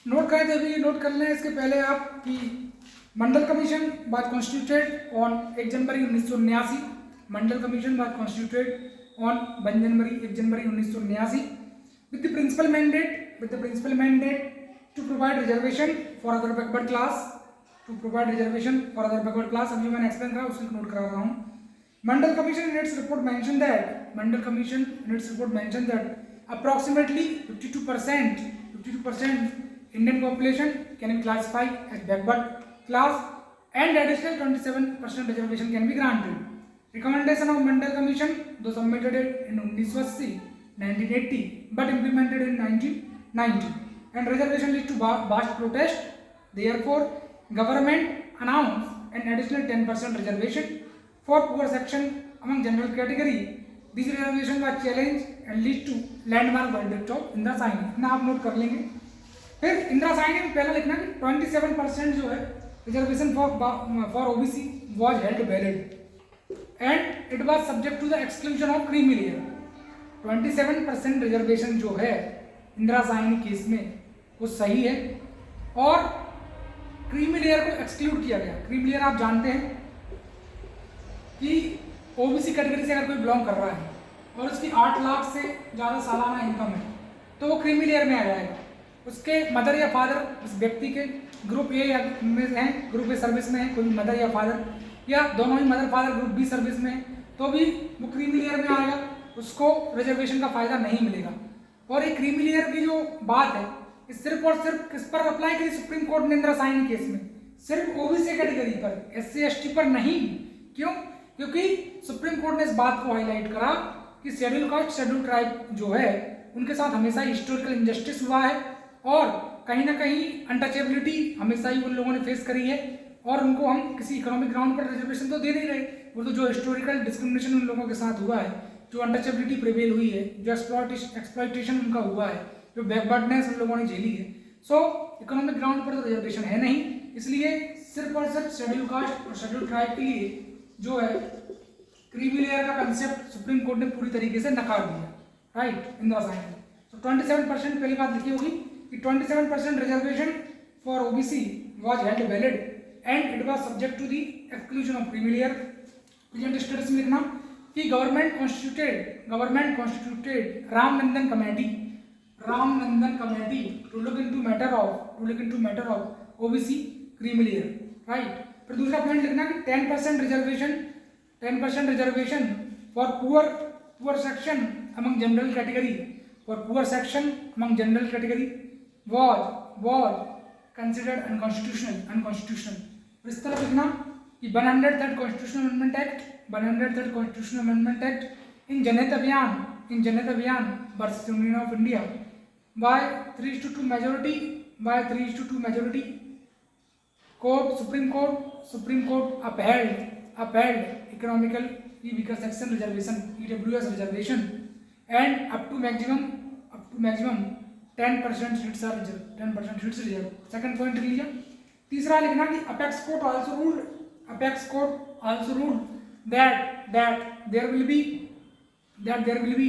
नोट करें तो अभी नोट कर लें इसके पहले आप कि Mandal commission was constituted on 1 January 1979। Mandal commission was constituted on 1 January 1979 with the principal mandate to provide reservation for other backward class, अभी मैंने एक्सप्लेन करा उसको नोट करा रहा हूँ। मंडल commission in its report mentioned that approximately 52% Indian population can be classified as backward class and additional 27% reservation can be granted. Recommendation of Mandal Commission, though submitted in 1980 but implemented in 1990, and reservation led to vast protest. Therefore, government announced an additional 10% reservation for poor section among general category. These reservations were challenged and lead to landmark verdict of Indira Sawhney. इतना आप note कर लेंगे। फिर इंदिरा साइनी में पहला लिखना कि 27% जो है reservation for OBC was held valid and it was subject to the exclusion of creamy layer. 27% reservation जो है इंदिरा साइनी केस में वो सही है और क्रीमी लेयर को एक्सक्लूड किया गया। क्रीमी लेयर आप जानते हैं कि ओबीसी कैटेगरी से अगर कोई बिलोंग कर रहा है और उसकी 8 लाख से ज़्यादा सालाना इनकम है तो वो क्रीमी लेयर में आ जाएगा। उसके मदर या फादर उस व्यक्ति के ग्रुप ए में हैं, ग्रुप ए सर्विस में है, कोई मदर या फादर या दोनों ही mother father group B service में है तो भी वो क्रीमी लेयर में आएगा, उसको रिजर्वेशन का फायदा नहीं मिलेगा। और ये क्रीमी लेयर की जो बात है सिर्फ और सिर्फ किस पर अप्लाई करी सुप्रीम कोर्ट ने इंदिरा साइनी केस में, सिर्फ ओबीसी कैटेगरी पर, SC ST पर नहीं। क्यों? क्योंकि सुप्रीम कोर्ट ने इस बात को हाईलाइट करा कि शेड्यूल कास्ट शेड्यूल ट्राइब जो है उनके साथ हमेशा हिस्टोरिकल इंजस्टिस हुआ है और कहीं ना कहीं अनटचेबिलिटी हमेशा ही उन लोगों ने फेस करी है और उनको हम किसी इकोनॉमिक ग्राउंड पर रिजर्वेशन तो दे नहीं रहे, वो तो जो हिस्टोरिकल डिस्क्रिमिनेशन उन लोगों के साथ हुआ है, जो अनटचेबिलिटी प्रिवेल हुई है, जो एक्सप्लॉयटेशन उनका हुआ है, जो बैकवर्डनेस उन लोगों ने झेली है, सो इकोनॉमिक ग्राउंड पर तो रिजर्वेशन है नहीं। इसलिए सिर्फ और सिर्फ शेड्यूल कास्ट और शेड्यूल ट्राइब के लिए जो है क्रीमी लेयर का कंसेप्ट सुप्रीम कोर्ट ने पूरी तरीके से नकार दिया, राइट, इंदिरा साइनी। तो 27% पहली बात लिखी होगी कि 27% reservation for OBC was held valid and it was subject to the exclusion of creamy layer. Present status में लिखना कि government constituted Ramanandan committee to look into matter of OBC creamy layer, right. फिर दूसरा पॉइंट लिखना कि 10% reservation for poor section among general category was considered unconstitutional। इस तरह लिखना कि 103rd Constitutional Amendment Act in जनहित अभियान versus Union of India by 3:2 majority Supreme Court upheld economically weaker section reservation EWS reservation and up to maximum 10% seats are reserve. Second point लिख लिया। तीसरा लिखना कि apex court also ruled that there will be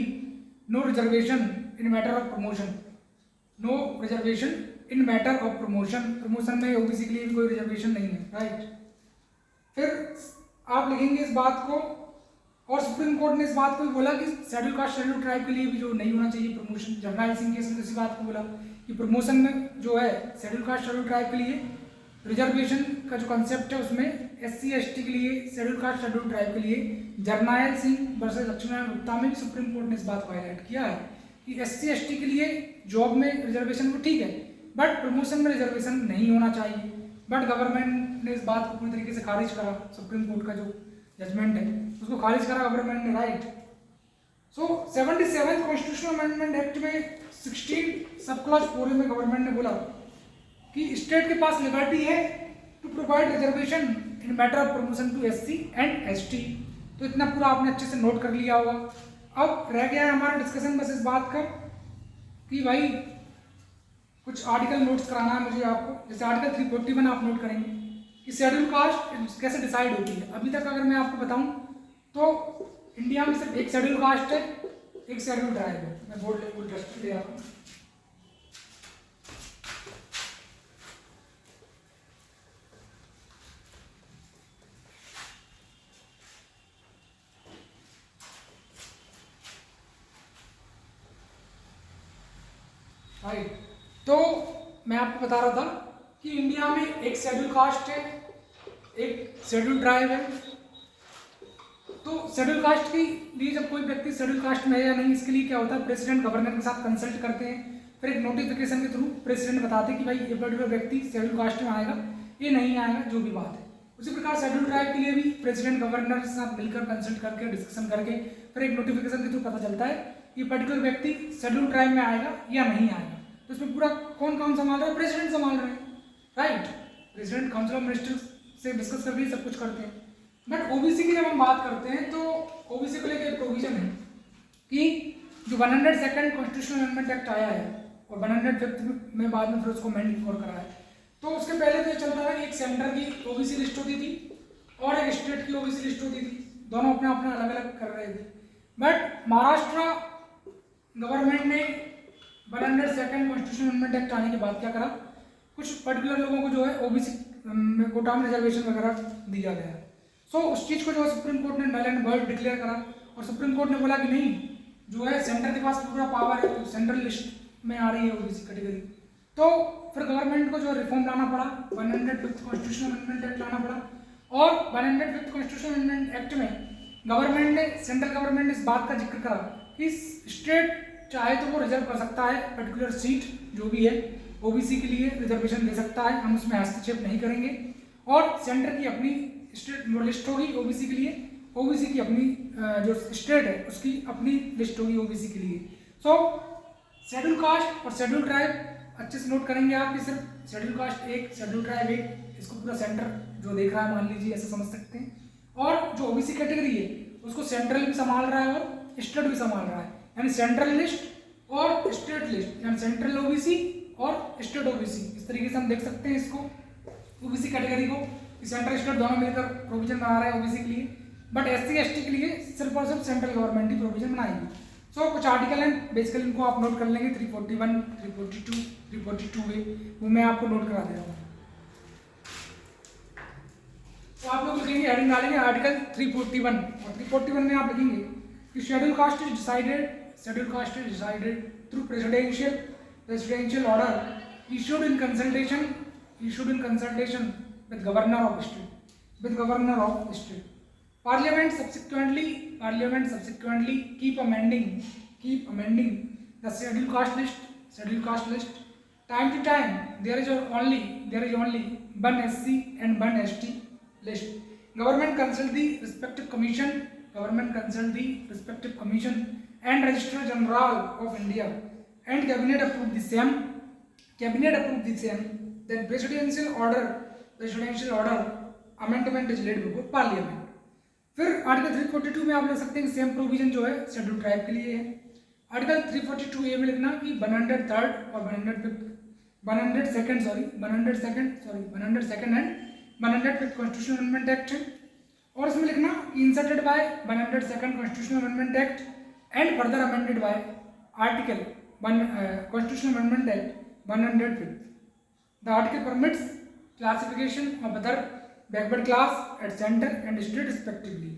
no reservation in matter of promotion. Promotion में OBC के लिए भी कोई रिजर्वेशन नहीं है, राइट। फिर आप लिखेंगे इस बात को और सुप्रीम कोर्ट ने इस बात को भी बोला कि शेड्यूल कास्ट शेड्यूल ट्राइब के लिए भी जो नहीं होना चाहिए प्रमोशन। जर्नैल सिंह केस में इसी बात को बोला कि प्रमोशन में जो है शेड्यूल कास्ट शेड्यूल ट्राइब के लिए रिजर्वेशन का जो कंसेप्ट है उसमें SC ST के लिए, शेड्यूल कास्ट शेड्यूल ट्राइब के लिए जर्नैल सिंह वर्सेस लक्ष्मीनारायण गुप्ता में भी सुप्रीम कोर्ट ने इस बात को हाईलाइट किया है कि SC ST के लिए जॉब में रिजर्वेशन वो ठीक है बट प्रमोशन में रिजर्वेशन नहीं होना चाहिए। बट गवर्नमेंट ने इस बात को पूरी तरीके से खारिज करा, सुप्रीम कोर्ट का जो जजमेंट है उसको खारिज करा गवर्नमेंट ने, राइट। सो 77 कॉन्स्टिट्यूशनल अमेंडमेंट एक्ट में 16 सब क्लॉज 4 में गवर्नमेंट ने बोला कि स्टेट के पास लिबर्टी है to provide reservation in matter of promotion to SC and ST। तो इतना पूरा आपने अच्छे से नोट कर लिया होगा। अब रह गया है हमारा डिस्कशन बस इस बात का कि भाई कुछ आर्टिकल नोट्स कराना है मुझे आपको। जैसे आर्टिकल 341 आप नोट करेंगे कि शेड्यूल कास्ट कैसे डिसाइड होती है। अभी तक अगर मैं आपको बताऊं तो इंडिया में सिर्फ एक शेड्यूल कास्ट है, एक शेड्यूल ट्राइब है। मैं बोर्ड ले आता हूँ। राइट, तो मैं आपको बता रहा था कि इंडिया में एक शेड्यूल कास्ट है, एक शेड्यूल ट्राइब है। तो शेड्यूल कास्ट के लिए जब कोई व्यक्ति शेड्यूल कास्ट में है या नहीं, इसके लिए क्या होता है, प्रेसिडेंट गवर्नर के साथ कंसल्ट करते हैं, फिर एक नोटिफिकेशन के थ्रू प्रेसिडेंट बताते हैं कि भाई ये पर्टिकुलर व्यक्ति शेड्यूल कास्ट में आएगा, ये नहीं आएगा, जो भी बात है। उसी प्रकार शेड्यूल ट्राइब के लिए भी प्रेसिडेंट गवर्नर के साथ मिलकर कंसल्ट करके डिस्कशन करके फिर एक नोटिफिकेशन के थ्रू पता चलता है कि पर्टिकुलर व्यक्ति शेड्यूल ट्राइब में आएगा या नहीं आएगा। तो इसमें पूरा कौन संभाल रहा है, प्रेसिडेंट संभाल रहे हैं, right. President council of ministers से डिस्कस करके सब कुछ करते हैं। बट ओबीसी की जब हम बात करते हैं तो ओबीसी को लेकर एक प्रोविजन है कि जो 102nd कॉन्स्टिट्यूशनल अमेंडमेंट एक्ट आया है और 105th में बाद में फिर उसको अमेंड और करा है, तो उसके पहले तो ये चलता था कि एक सेंटर की ओबीसी लिस्ट होती थी और एक स्टेट की ओबीसी लिस्ट होती थी, दोनों अपने अपने अलग अलग कर रहे थे। बट महाराष्ट्र गवर्नमेंट ने 102nd कॉन्स्टिट्यूशनल अमेंडमेंट एक्ट आने के बाद क्या करा, कुछ पर्टिकुलर लोगों को जो है ओबीसी में कोटा में रिजर्वेशन वगैरह दिया गया। सो उस चीज़ को जो है सुप्रीम कोर्ट ने नल एंड वॉइड डिक्लेयर करा और सुप्रीम कोर्ट ने बोला कि नहीं, जो है सेंटर के पास पूरा पावर है, तो सेंट्रल लिस्ट में आ रही है ओबीसी कैटेगरी, तो फिर गवर्नमेंट को जो रिफॉर्म लाना पड़ा, 105th कॉन्स्टिट्यूशनल अमेंडमेंट एक्ट लाना पड़ा। और 105th कॉन्स्टिट्यूशनल अमेंडमेंट एक्ट में गवर्नमेंट ने, सेंट्रल गवर्नमेंट ने इस बात का जिक्र करा कि स्टेट चाहे तो वो रिजर्व कर सकता है पर्टिकुलर सीट जो भी है ओबीसी के लिए रिजर्वेशन दे सकता है, हम उसमें हस्तक्षेप नहीं करेंगे। और सेंटर की अपनी स्टेट लिस्ट होगी ओबीसी के लिए, ओबीसी की अपनी जो स्टेट है उसकी अपनी लिस्ट होगी ओबीसी के लिए। सो शेड्यूल कास्ट और शेड्यूल ट्राइब अच्छे से नोट करेंगे आप कि सिर्फ शेड्यूल कास्ट एक, शेड्यूल ट्राइब एक, इसको पूरा सेंटर जो देख रहा है मान लीजिए ऐसे समझ सकते हैं। और जो ओबीसी कैटेगरी है उसको सेंट्रल भी संभाल रहा है और स्टेट भी संभाल रहा है, यानी सेंट्रल लिस्ट और स्टेट लिस्ट, यानी सेंट्रल ओबीसी और स्टेट ओबीसी, इस तरीके से हम देख सकते हैं इसको ओबीसी कैटेगरी को, सेंट्रल स्टेट दोनों मिलकर प्रोविजन बना रहे हैं ओबीसी के लिए। बट एससी एसटी के लिए सिर्फ और सिर्फ सेंट्रल गवर्नमेंट ही प्रोविजन बनाएगी। सो कुछ आर्टिकल हैं बेसिकली इनको आप नोट कर लेंगे, 341, 342, 342A, वो मैं आपको नोट करा दे रहा हूँ। तो आप लोग लिखेंगे, हेडिंग डालेंगे आर्टिकल 341 और 341 में आप लिखेंगे कि schedule caste is decided through presidential order issued in consultation with governor of state. Parliament subsequently keep amending the scheduled caste list. Time to time there is only one SC and one ST list. Government consult the respective commission and Registrar General of India and cabinet approve the same. Then presidential order amendment is laid before parliament. फिर article 342 में आप लिख सकते हैं same provision जो है schedule tribe के लिए है। आर्टिकल 342A में लिखना कि 103rd और 102nd and 105th constitutional amendment act है। और इसमें लिखना inserted by 102nd constitutional amendment act and further amended bye article constitutional amendment act 105th. The article permits classification of other backward class at center and state respectively.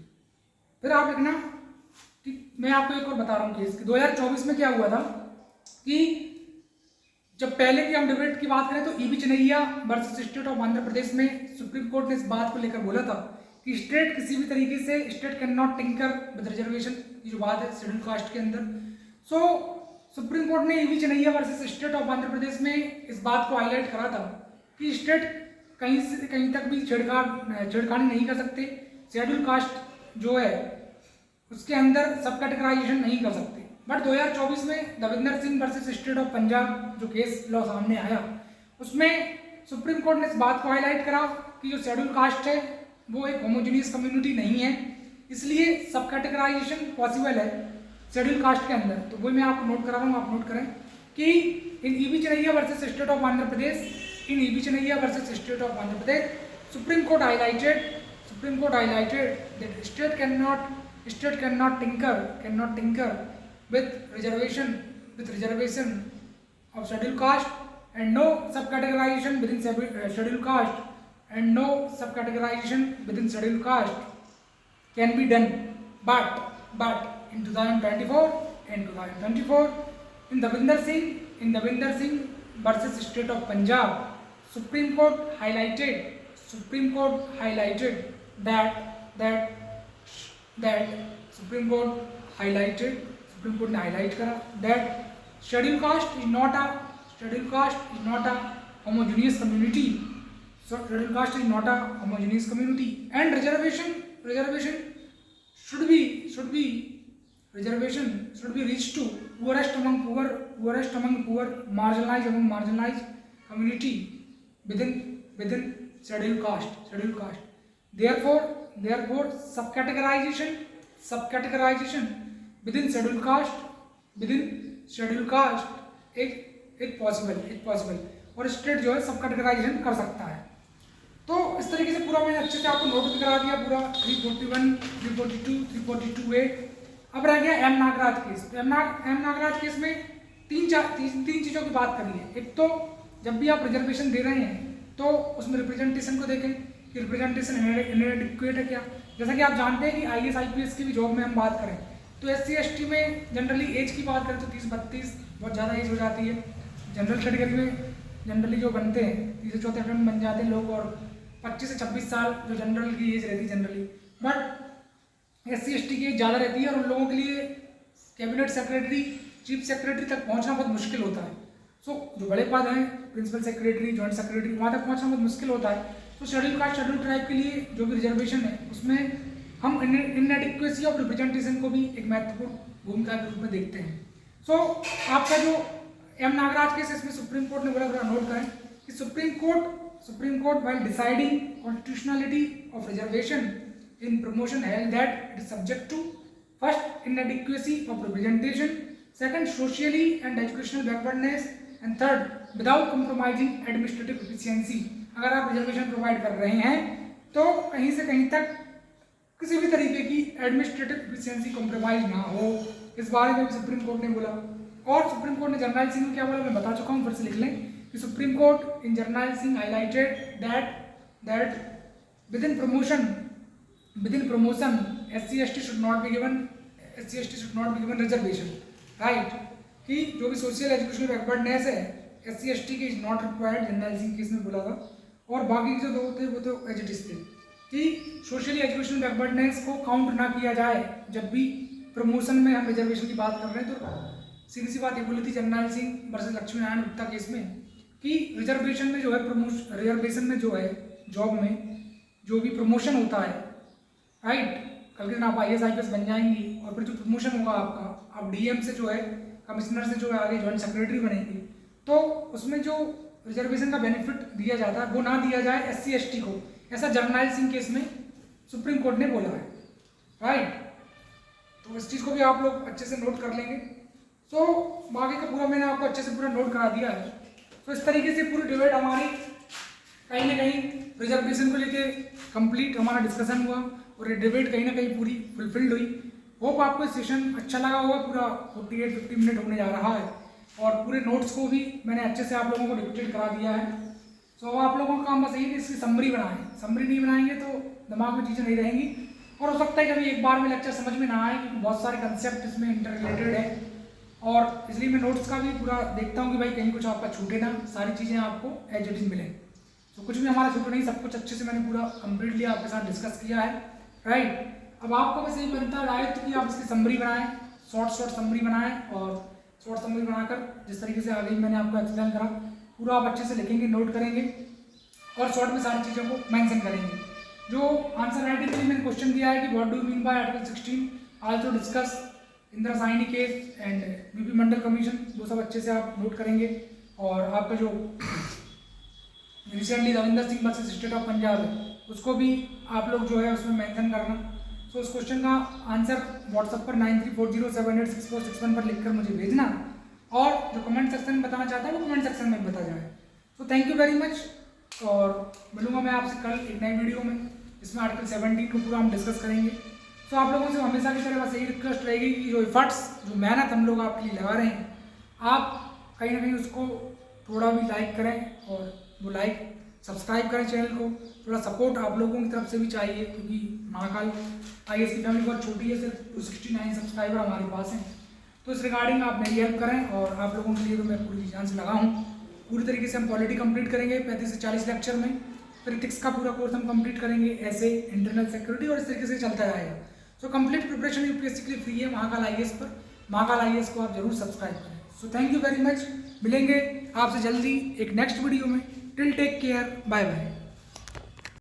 फिर आप लिखना कि मैं आपको एक और बता रहा हूँ केस कि 2024 में क्या हुआ था कि जब पहले की हम डिबेट की बात करें तो E V Chinnaiah versus state of Andhra Pradesh में सुप्रीम कोर्ट ने इस बात को लेकर बोला था कि स्टेट किसी भी तरीके से state can not tinker with reservation की जो बात है शेड्यूल कास्ट के अंदर। सो सुप्रीम कोर्ट ने E V Chinnaiah versus state of Andhra Pradesh में इस बात को हाईलाइट करा था कि स्टेट कहीं से कहीं तक भी छेड़खानी नहीं कर सकते, शेड्यूल कास्ट जो है उसके अंदर सब कैटेगराइजेशन नहीं कर सकते। बट 2024 में Davinder Singh versus state of Punjab जो केस लॉ सामने आया उसमें सुप्रीम कोर्ट ने इस बात को हाईलाइट करा कि जो शेड्यूल कास्ट है वो एक होमोजेनियस कम्युनिटी नहीं है, इसलिए सब कैटेगराइजेशन पॉसिबल है शेड्यूल कास्ट के अंदर। तो वही मैं आपको नोट करा रहा हूँ, आप नोट करें कि in E V Chinnaiah versus state of Andhra Pradesh, Supreme Court highlighted that state cannot tinker with reservation of scheduled caste and no subcategorization within scheduled caste can be done. But in 2024 in Davinder Singh versus state of Punjab, Supreme Court highlighted that Supreme Court ने highlight करा that scheduled caste is not a homogeneous community. So scheduled caste is not a homogeneous community and reservation should be reached to poorest among poor, marginalized among marginalized community within schedule caste. Therefore, subcategorization within schedule caste एक possible और state जो है सबकैटेगराइजेशन कर सकता है। तो इस तरीके से पूरा मैंने अच्छे से आपको नोट भी करा दिया पूरा 341, 342, 342A। अब रह गया एम नागराज केस। तो एम नागराज केस में तीन चीज़ों की बात करी है। एक तो जब भी आप रिजर्वेशन दे रहे हैं तो उसमें रिप्रेजेंटेशन को देखें कि रिप्रेजेंटेशन इनएडिक्वेट है क्या। जैसा कि आप जानते हैं कि IAS IPS की भी जॉब में हम बात करें तो SC ST में जनरली एज की बात करें तो 30-32 बहुत ज़्यादा एज हो जाती है। जनरल कैटेगरी में जनरली जो बनते हैं 3 से 4 में बन जाते हैं लोग, और 25 से 26 साल जो जनरल की एज रहती है जनरली। बट SC ST की एज ज़्यादा रहती है और उन लोगों के लिए कैबिनेट सेक्रेटरी, चीफ सेक्रेटरी तक पहुँचना बहुत मुश्किल होता है। जो बड़े पद हैं प्रिंसिपल सेक्रेटरी, जॉइंट सेक्रेटरी, वहाँ तक पहुँचना बहुत मुश्किल होता है। तो शेड्यूल कास्ट, शेड्यूल ट्राइब के लिए जो भी रिजर्वेशन है उसमें हम इनएडिक्वेसी ऑफ रिप्रेजेंटेशन को भी एक महत्वपूर्ण भूमिका के रूप में देखते हैं। आपका जो एम नागराज केस इसमें सुप्रीम कोर्ट ने बोला, थोड़ा नोट करें कि supreme court while deciding constitutionality of reservation in promotion held that it is subject to first inadequacy of representation, second socially and educational backwardness, and third without compromising administrative efficiency. अगर आप reservation provide कर रहे हैं तो कहीं से कहीं तक किसी भी तरीके की एडमिनिस्ट्रेटिव एफिशिएंसी कॉम्प्रोमाइज ना हो, इस बारे में भी सुप्रीम कोर्ट ने बोला। और सुप्रीम कोर्ट ने जर्नल सिंह में क्या बोला मैं बता चुका हूँ, फिर से लिख लें कि supreme court in journal Singh highlighted that within promotion SC ST should not be given reservation, right. कि जो भी सोशल एजुकेशनल बैकवर्डनेस है SC ST की is not required, journal Singh case में बोला था। और बाकी जो दो थे वो तो एज इट इज थे कि सोशली एजुकेशनल बैकवर्डनेस को काउंट ना किया जाए जब भी प्रमोशन में हम रिजर्वेशन की बात कर रहे हैं। तो सीधी सी बात ये बोली थी journal Singh versus Lakshmi Narayan Gupta case में कि रिजर्वेशन में जो है रिजर्वेशन में जो है जॉब में जो भी प्रमोशन होता है, राइट, कल के दिन आप IAS IPS बन जाएंगी और फिर जो प्रमोशन होगा आपका, आप DM से जो है कमिश्नर से जो है आगे जॉइंट सेक्रेटरी बनेंगे, तो उसमें जो रिजर्वेशन का बेनिफिट दिया जाता है वो ना दिया जाए SC ST को, ऐसा जर्नल सिंह केस में सुप्रीम कोर्ट ने बोला है, राइट। तो इस चीज़ को भी आप लोग अच्छे से नोट कर लेंगे। बाकी का पूरा मैंने आपको अच्छे से पूरा नोट करा दिया है। तो इस तरीके से पूरी डिबेट हमारी कहीं ना कहीं रिजर्वेशन को लेके कंप्लीट हमारा डिस्कशन हुआ और ये डिबेट कहीं ना कहीं पूरी फुलफिल्ड हुई। होप आपको सेशन अच्छा लगा होगा। पूरा 48-50 मिनट होने जा रहा है और पूरे नोट्स को भी मैंने अच्छे से आप लोगों को डिक्टेट करा दिया है। अब आप लोगों का काम बस यही कि इसकी समरी बनाएं। समरी नहीं बनाएंगे तो दिमाग में चीज़ें नहीं रहेंगी और हो सकता है कभी एक बार में लेक्चर समझ में ना आए क्योंकि बहुत सारे कंसेप्ट इसमें इंटर रिलेटेड है और इसलिए मैं नोट्स का भी पूरा देखता हूँ कि भाई कहीं कुछ आपका छूटे ना, सारी चीज़ें आपको एज इट इज मिलें। तो कुछ भी हमारा छूटे नहीं, सब कुछ अच्छे से मैंने पूरा कंप्लीटली आपके साथ डिस्कस किया है, राइट। अब आपको बस यही बनता है राइट कि आप इसकी समरी बनाएं, शॉर्ट समरी बनाएं और शॉर्ट समरी बनाकर जिस तरीके से आगे मैंने आपको एक्सप्लेन करा पूरा आप अच्छे से लिखेंगे, नोट करेंगे और शॉर्ट में सारी चीज़ों को मेंशन करेंगे। जो आंसर राइटिंग के लिए मैंने क्वेश्चन दिया है कि what do you mean by article 16 also discuss Indira Sawhney case and VP Mandal commission, वो सब अच्छे से आप नोट करेंगे। और आपका जो recently Ravinder Singh versus state of Punjab है उसको भी आप लोग जो है उसमें मेंशन करना। तो उस क्वेश्चन का आंसर व्हाट्सएप पर 9340786461 पर लिखकर मुझे भेजना और जो कमेंट सेक्शन में बताना चाहता है वो कमेंट सेक्शन में बता जाए। तो थैंक यू वेरी मच और मिलूंगा मैं आपसे कल एक नई वीडियो में। इसमें आर्टिकल 17 को पूरा हम डिस्कस करेंगे। तो आप लोगों से हमेशा की तरह बस यही रिक्वेस्ट रहेगी कि जो एफर्ट्स, जो मेहनत हम लोग आपके लिए लगा रहे हैं, आप कहीं ना कहीं उसको थोड़ा भी लाइक करें और वो लाइक सब्सक्राइब करें चैनल को। थोड़ा सपोर्ट आप लोगों की तरफ से भी चाहिए क्योंकि महाकाल IAS की फैमिली बहुत छोटी है, सिर्फ 269 सब्सक्राइबर हमारे पास हैं। तो इस रिगार्डिंग आप मेरी हेल्प करें और आप लोगों के लिए तो मैं पूरी जान से लगा हूँ। पूरी तरीके से हम पॉलिटी कंप्लीट करेंगे 35 से 40 लेक्चर में। फिर इथिक्स का पूरा कोर्स हम कंप्लीट करेंगे, ऐसे इंटरनल सिक्योरिटी और इस तरीके से चलता जाएगा। सो कंप्लीट प्रिपरेशन UPSC के लिए फ्री है महाकाल IAS पर। महाकाल IAS को आप जरूर सब्सक्राइब करें। So thank you very much. मिलेंगे आपसे जल्दी एक नेक्स्ट वीडियो में। Till take care, bye bye.